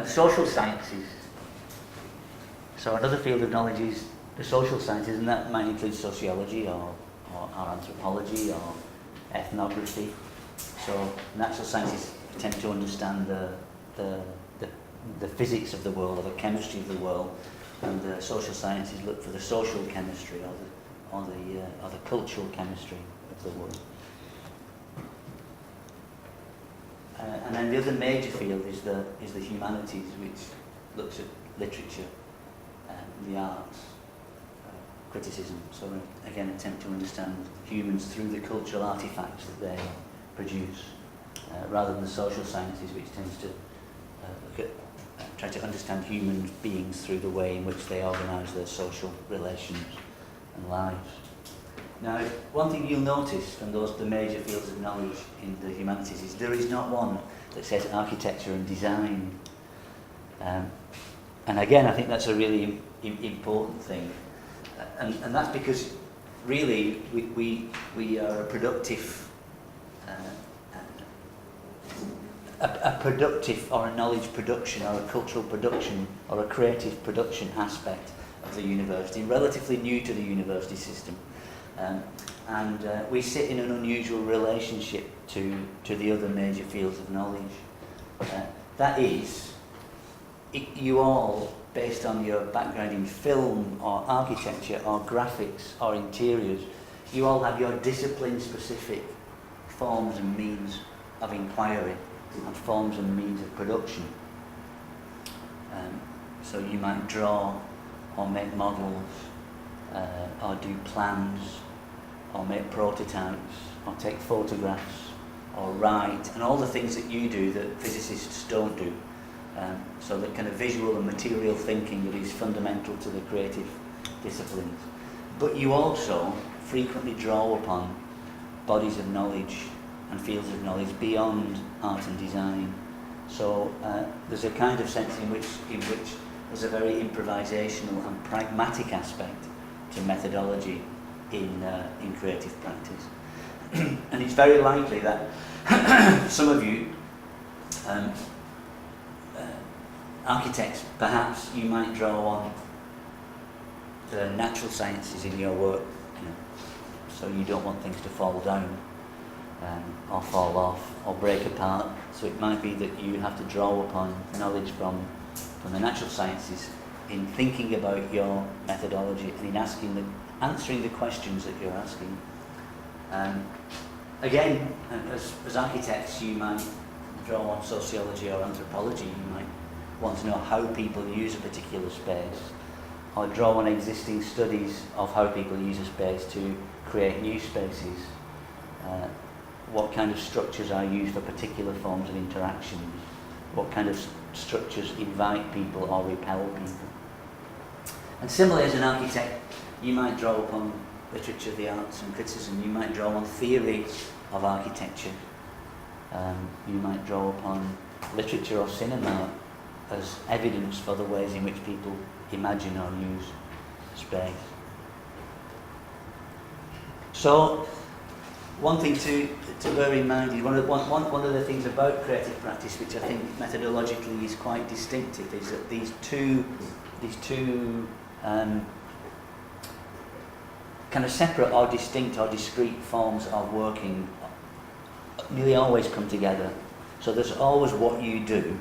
Social sciences. So another field of knowledge is the social sciences, and that might include sociology or anthropology or ethnography. So natural sciences tend to understand the physics of the world or the chemistry of the world, and the social sciences look for the social chemistry or the cultural chemistry of the world. And then the other major field is the humanities, which looks at literature, the arts, criticism. So again, attempt to understand humans through the cultural artifacts that they produce, rather than the social sciences, which tends to look at try to understand human beings through the way in which they organise their social relations and lives. Now, one thing you'll notice from the major fields of knowledge in the humanities is there is not one that says architecture and design. And again, I think that's a really important thing. And that's because really we are a productive a productive or a knowledge production or a cultural production or a creative production aspect of the university, relatively new to the university system. And we sit in an unusual relationship to the other major fields of knowledge. That is, you all, based on your background in film or architecture or graphics or interiors, you all have your discipline-specific forms and means of inquiry and forms and means of production. So you might draw or make models or do plans or make prototypes or take photographs or write, and all the things that you do that physicists don't do. So the kind of visual and material thinking that is fundamental to the creative disciplines. But you also frequently draw upon bodies of knowledge and fields of knowledge beyond art and design. So there's a kind of sense in which there's a very improvisational and pragmatic aspect to methodology in creative practice. And it's very likely that some of you architects, perhaps you might draw on the natural sciences in your work, so you don't want things to fall down or fall off or break apart. So it might be that you have to draw upon knowledge from the natural sciences in thinking about your methodology and in answering the questions that you're asking. Again, as architects, you might draw on sociology or anthropology. You might want to know how people use a particular space, or draw on existing studies of how people use a space to create new spaces. What kind of structures are used for particular forms of interactions? What kind of structures invite people or repel people? And similarly, as an architect, you might draw upon literature, the arts and criticism. You might draw on theory of architecture. You might draw upon literature or cinema as evidence for the ways in which people imagine or use space. So, one thing to bear in mind is one of the things about creative practice, which I think methodologically is quite distinctive, is that these two kind of separate or distinct or discrete forms of working nearly always come together. So there's always what you do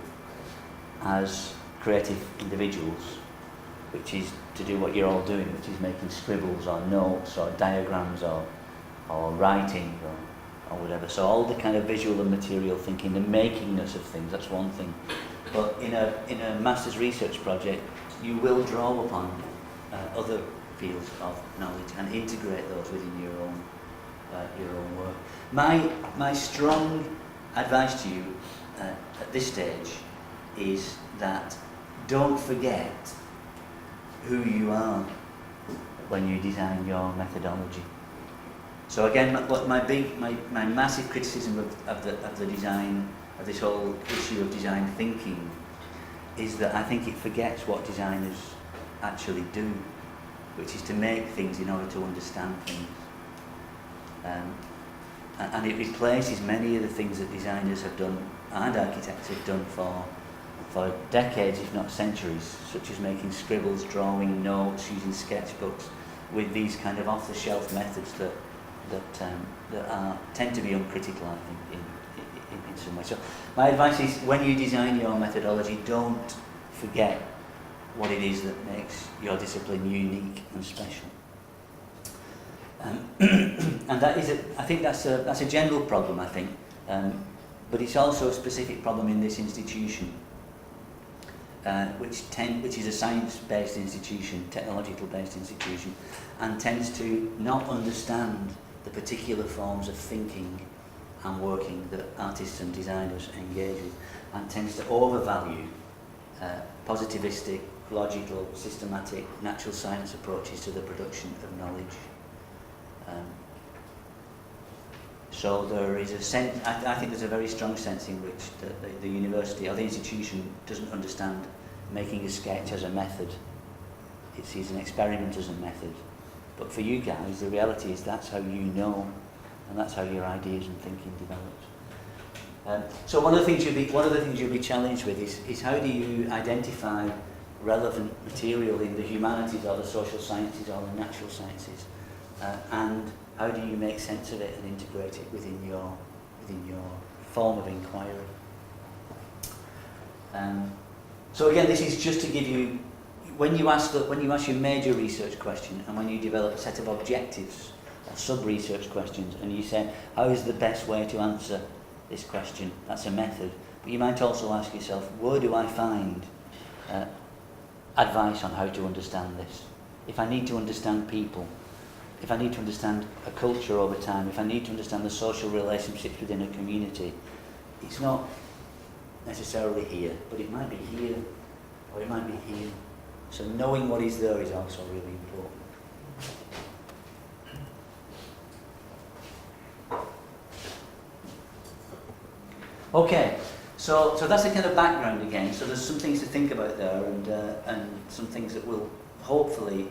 as creative individuals, which is to do what you're all doing, which is making scribbles or notes or diagrams or writing or whatever. So all the kind of visual and material thinking, the makingness of things, that's one thing. But in a master's research project, you will draw upon other fields of knowledge and integrate those within your own work. My strong advice to you at this stage is that don't forget who you are when you design your methodology. So again, my massive criticism of the design, of this whole issue of design thinking, is that I think it forgets what designers actually do, which is to make things in order to understand things. And it replaces many of the things that designers have done and architects have done for decades, if not centuries, such as making scribbles, drawing notes, using sketchbooks, with these kind of off-the-shelf methods that tend to be uncritical, I think, in some way. So my advice is, when you design your methodology, don't forget what it is that makes your discipline unique and special. And that is, I think that's a general problem, I think, but it's also a specific problem in this institution. which is a science-based institution, technological-based institution, and tends to not understand the particular forms of thinking and working that artists and designers engage with, and tends to overvalue positivistic, logical, systematic, natural science approaches to the production of knowledge. So there is a sense, I think there's a very strong sense in which the university or the institution doesn't understand making a sketch as a method. It sees an experiment as a method. But for you guys, the reality is that's how you know, and that's how your ideas and thinking develops. So one of the things you'll be challenged with is how do you identify relevant material in the humanities or the social sciences or the natural sciences, and how do you make sense of it and integrate it within your form of inquiry? So again, this is just to give you, when you ask your major research question and when you develop a set of objectives or sub-research questions, and you say, how is the best way to answer this question? That's a method. But you might also ask yourself, where do I find advice on how to understand this? If I need to understand people, if I need to understand a culture over time, if I need to understand the social relationships within a community, it's not necessarily here, but it might be here, or it might be here. So knowing what is there is also really important. Okay, so that's the kind of background again. So there's some things to think about there, and some things that will hopefully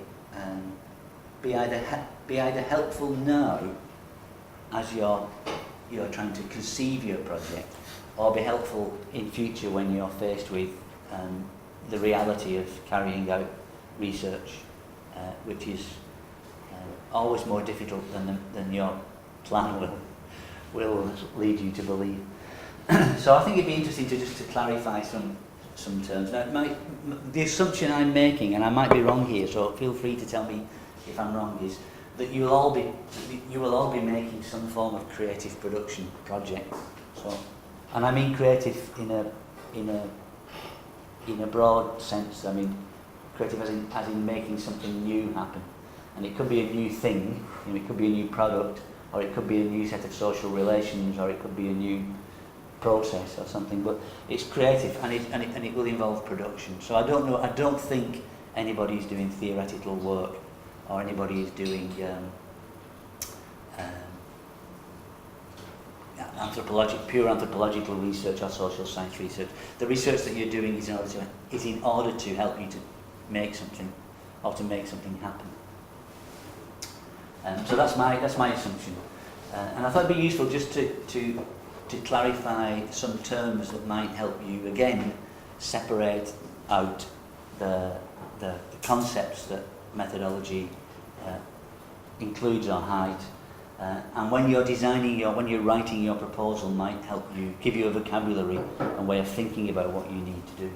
be either helpful now as you're trying to conceive your project, or be helpful in future when you're faced with the reality of carrying out research, which is always more difficult than your plan will lead you to believe. So I think it'd be interesting to clarify some terms. Now, the assumption I'm making, and I might be wrong here, so feel free to tell me if I'm wrong, is that you will all be making some form of creative production project. So, and I mean creative in a broad sense. I mean creative as in making something new happen, and it could be a new thing, it could be a new product, or it could be a new set of social relations, or it could be a new process or something. But it's creative, and it will involve production. So I don't think anybody's doing theoretical work, or anybody is doing pure anthropological research or social science research. The research that you're doing is in order to help you to make something, or to make something happen. So that's my assumption, and I thought it'd be useful just to clarify some terms that might help you again separate out the concepts that methodology includes or hides, and when you're when you're writing your proposal, might help you, give you a vocabulary and way of thinking about what you need to do.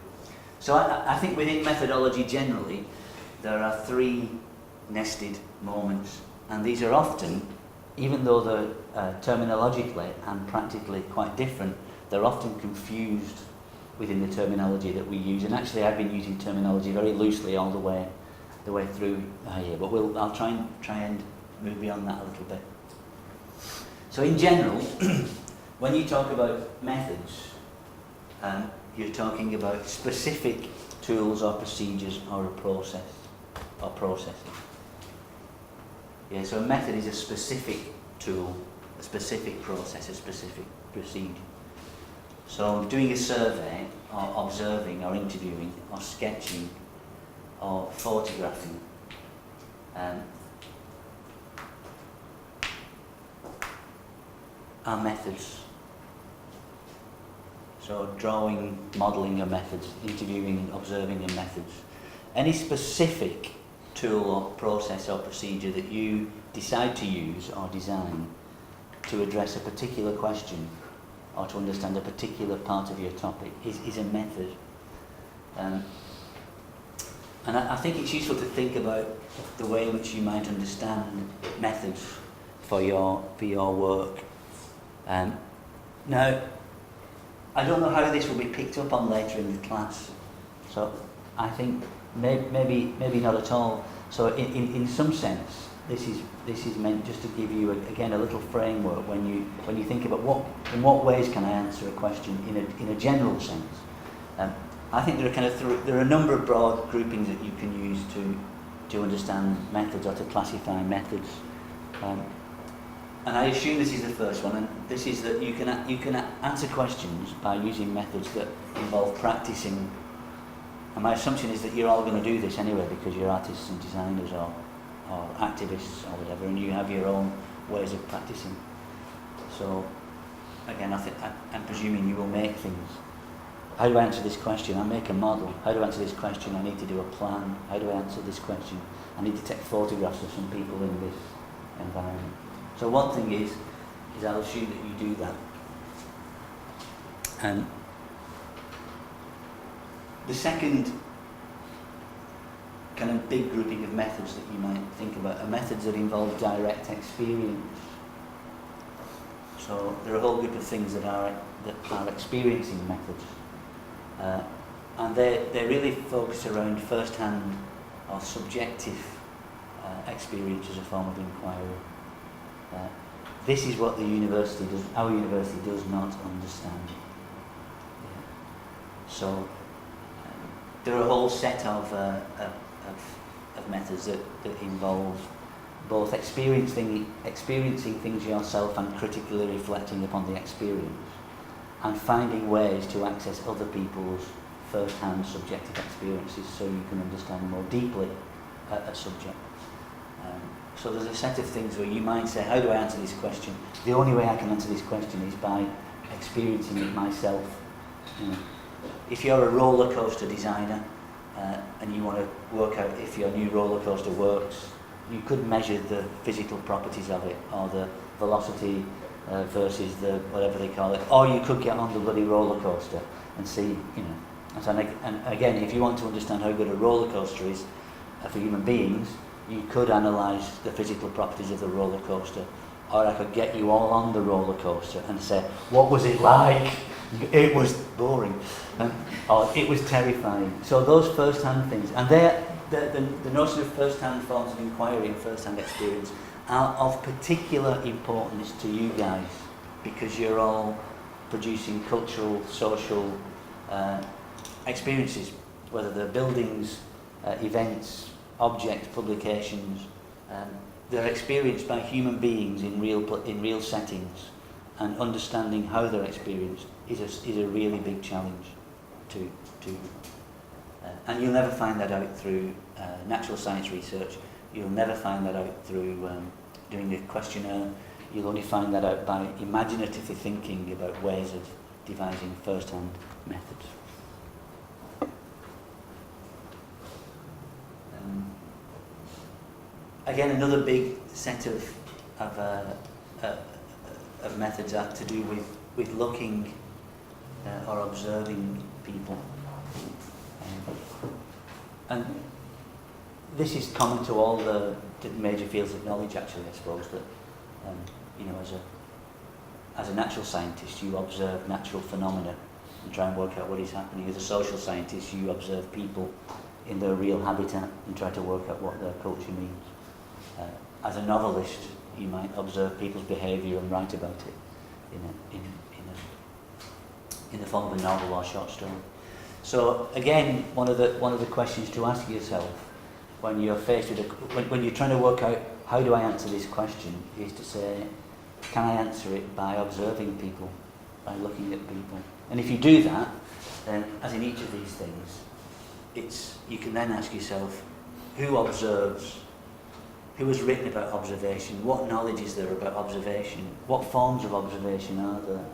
So I think within methodology generally there are three nested moments, and these are often, even though they're terminologically and practically quite different, they're often confused within the terminology that we use. And actually I've been using terminology very loosely all the way through here, but I'll try and move beyond that a little bit. So in general, when you talk about methods, you're talking about specific tools or procedures or a process or processes. Yeah, so a method is a specific tool, a specific process, a specific procedure. So doing a survey, or observing, or interviewing, or sketching, or photographing, are methods. So drawing, modelling are methods, interviewing, observing are methods. Any specific tool or process or procedure that you decide to use or design to address a particular question or to understand a particular part of your topic is a method. And I think it's useful to think about the way in which you might understand methods for your work. Now, I don't know how this will be picked up on later in the class, So I think maybe not at all. So in some sense, this is meant just to give you again a little framework when you think about in what ways can I answer a question in a general sense. I think there are a number of broad groupings that you can use to understand methods or to classify methods. And I assume this is the first one, and this is that you can answer questions by using methods that involve practicing. And my assumption is that you're all going to do this anyway because you're artists and designers or activists or whatever, and you have your own ways of practicing. So again, I'm presuming you will make things. How do I answer this question? I make a model. How do I answer this question? I need to do a plan. How do I answer this question? I need to take photographs of some people in this environment. So one thing is I'll assume that you do that. And the second kind of big grouping of methods that you might think about are methods that involve direct experience. So there are a whole group of things that are experiencing methods. And they really focus around first-hand or subjective experience as a form of inquiry. This is what our university does not understand. So there are a whole set of methods that involve both experiencing things yourself and critically reflecting upon the experience, and finding ways to access other people's first-hand subjective experiences so you can understand more deeply a subject. So there's a set of things where you might say, how do I answer this question? The only way I can answer this question is by experiencing it myself. If you're a roller coaster designer and you want to work out if your new roller coaster works, you could measure the physical properties of it, or the velocity versus the whatever they call it, or you could get on the bloody roller coaster and see, And again, if you want to understand how good a roller coaster is for human beings, you could analyse the physical properties of the roller coaster, or I could get you all on the roller coaster and say, what was it like? It was boring, or it was terrifying. So those first-hand things, and the notion of first-hand forms of inquiry and first-hand experience are of particular importance to you guys, because you're all producing cultural, social experiences, whether they're buildings, events, objects, publications. They're experienced by human beings in real settings, and understanding how they're experienced is a really big challenge to and you'll never find that out through natural science research. You'll never find that out through doing the questionnaire. You'll only find that out by imaginatively thinking about ways of devising first-hand methods. Again, another big set of methods are to do with looking or observing people. And this is common to all the major fields of knowledge, actually, I suppose, that as a natural scientist, you observe natural phenomena and try and work out what is happening. As a social scientist, you observe people in their real habitat and try to work out what their culture means. As a novelist, you might observe people's behaviour and write about it in the form of a novel or short story. So again, one of the questions to ask yourself when you're faced with when you're trying to work out how do I answer this question is to say, can I answer it by observing people, by looking at people? And if you do that, then as in each of these things, you can then ask yourself, who observes? Who has written about observation? What knowledge is there about observation? What forms of observation are there?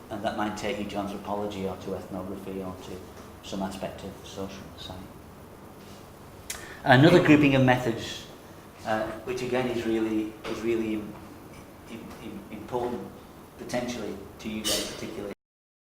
And that might take you to anthropology or to ethnography or to some aspect of social science. Another grouping of methods, which again is really important potentially to you guys particularly,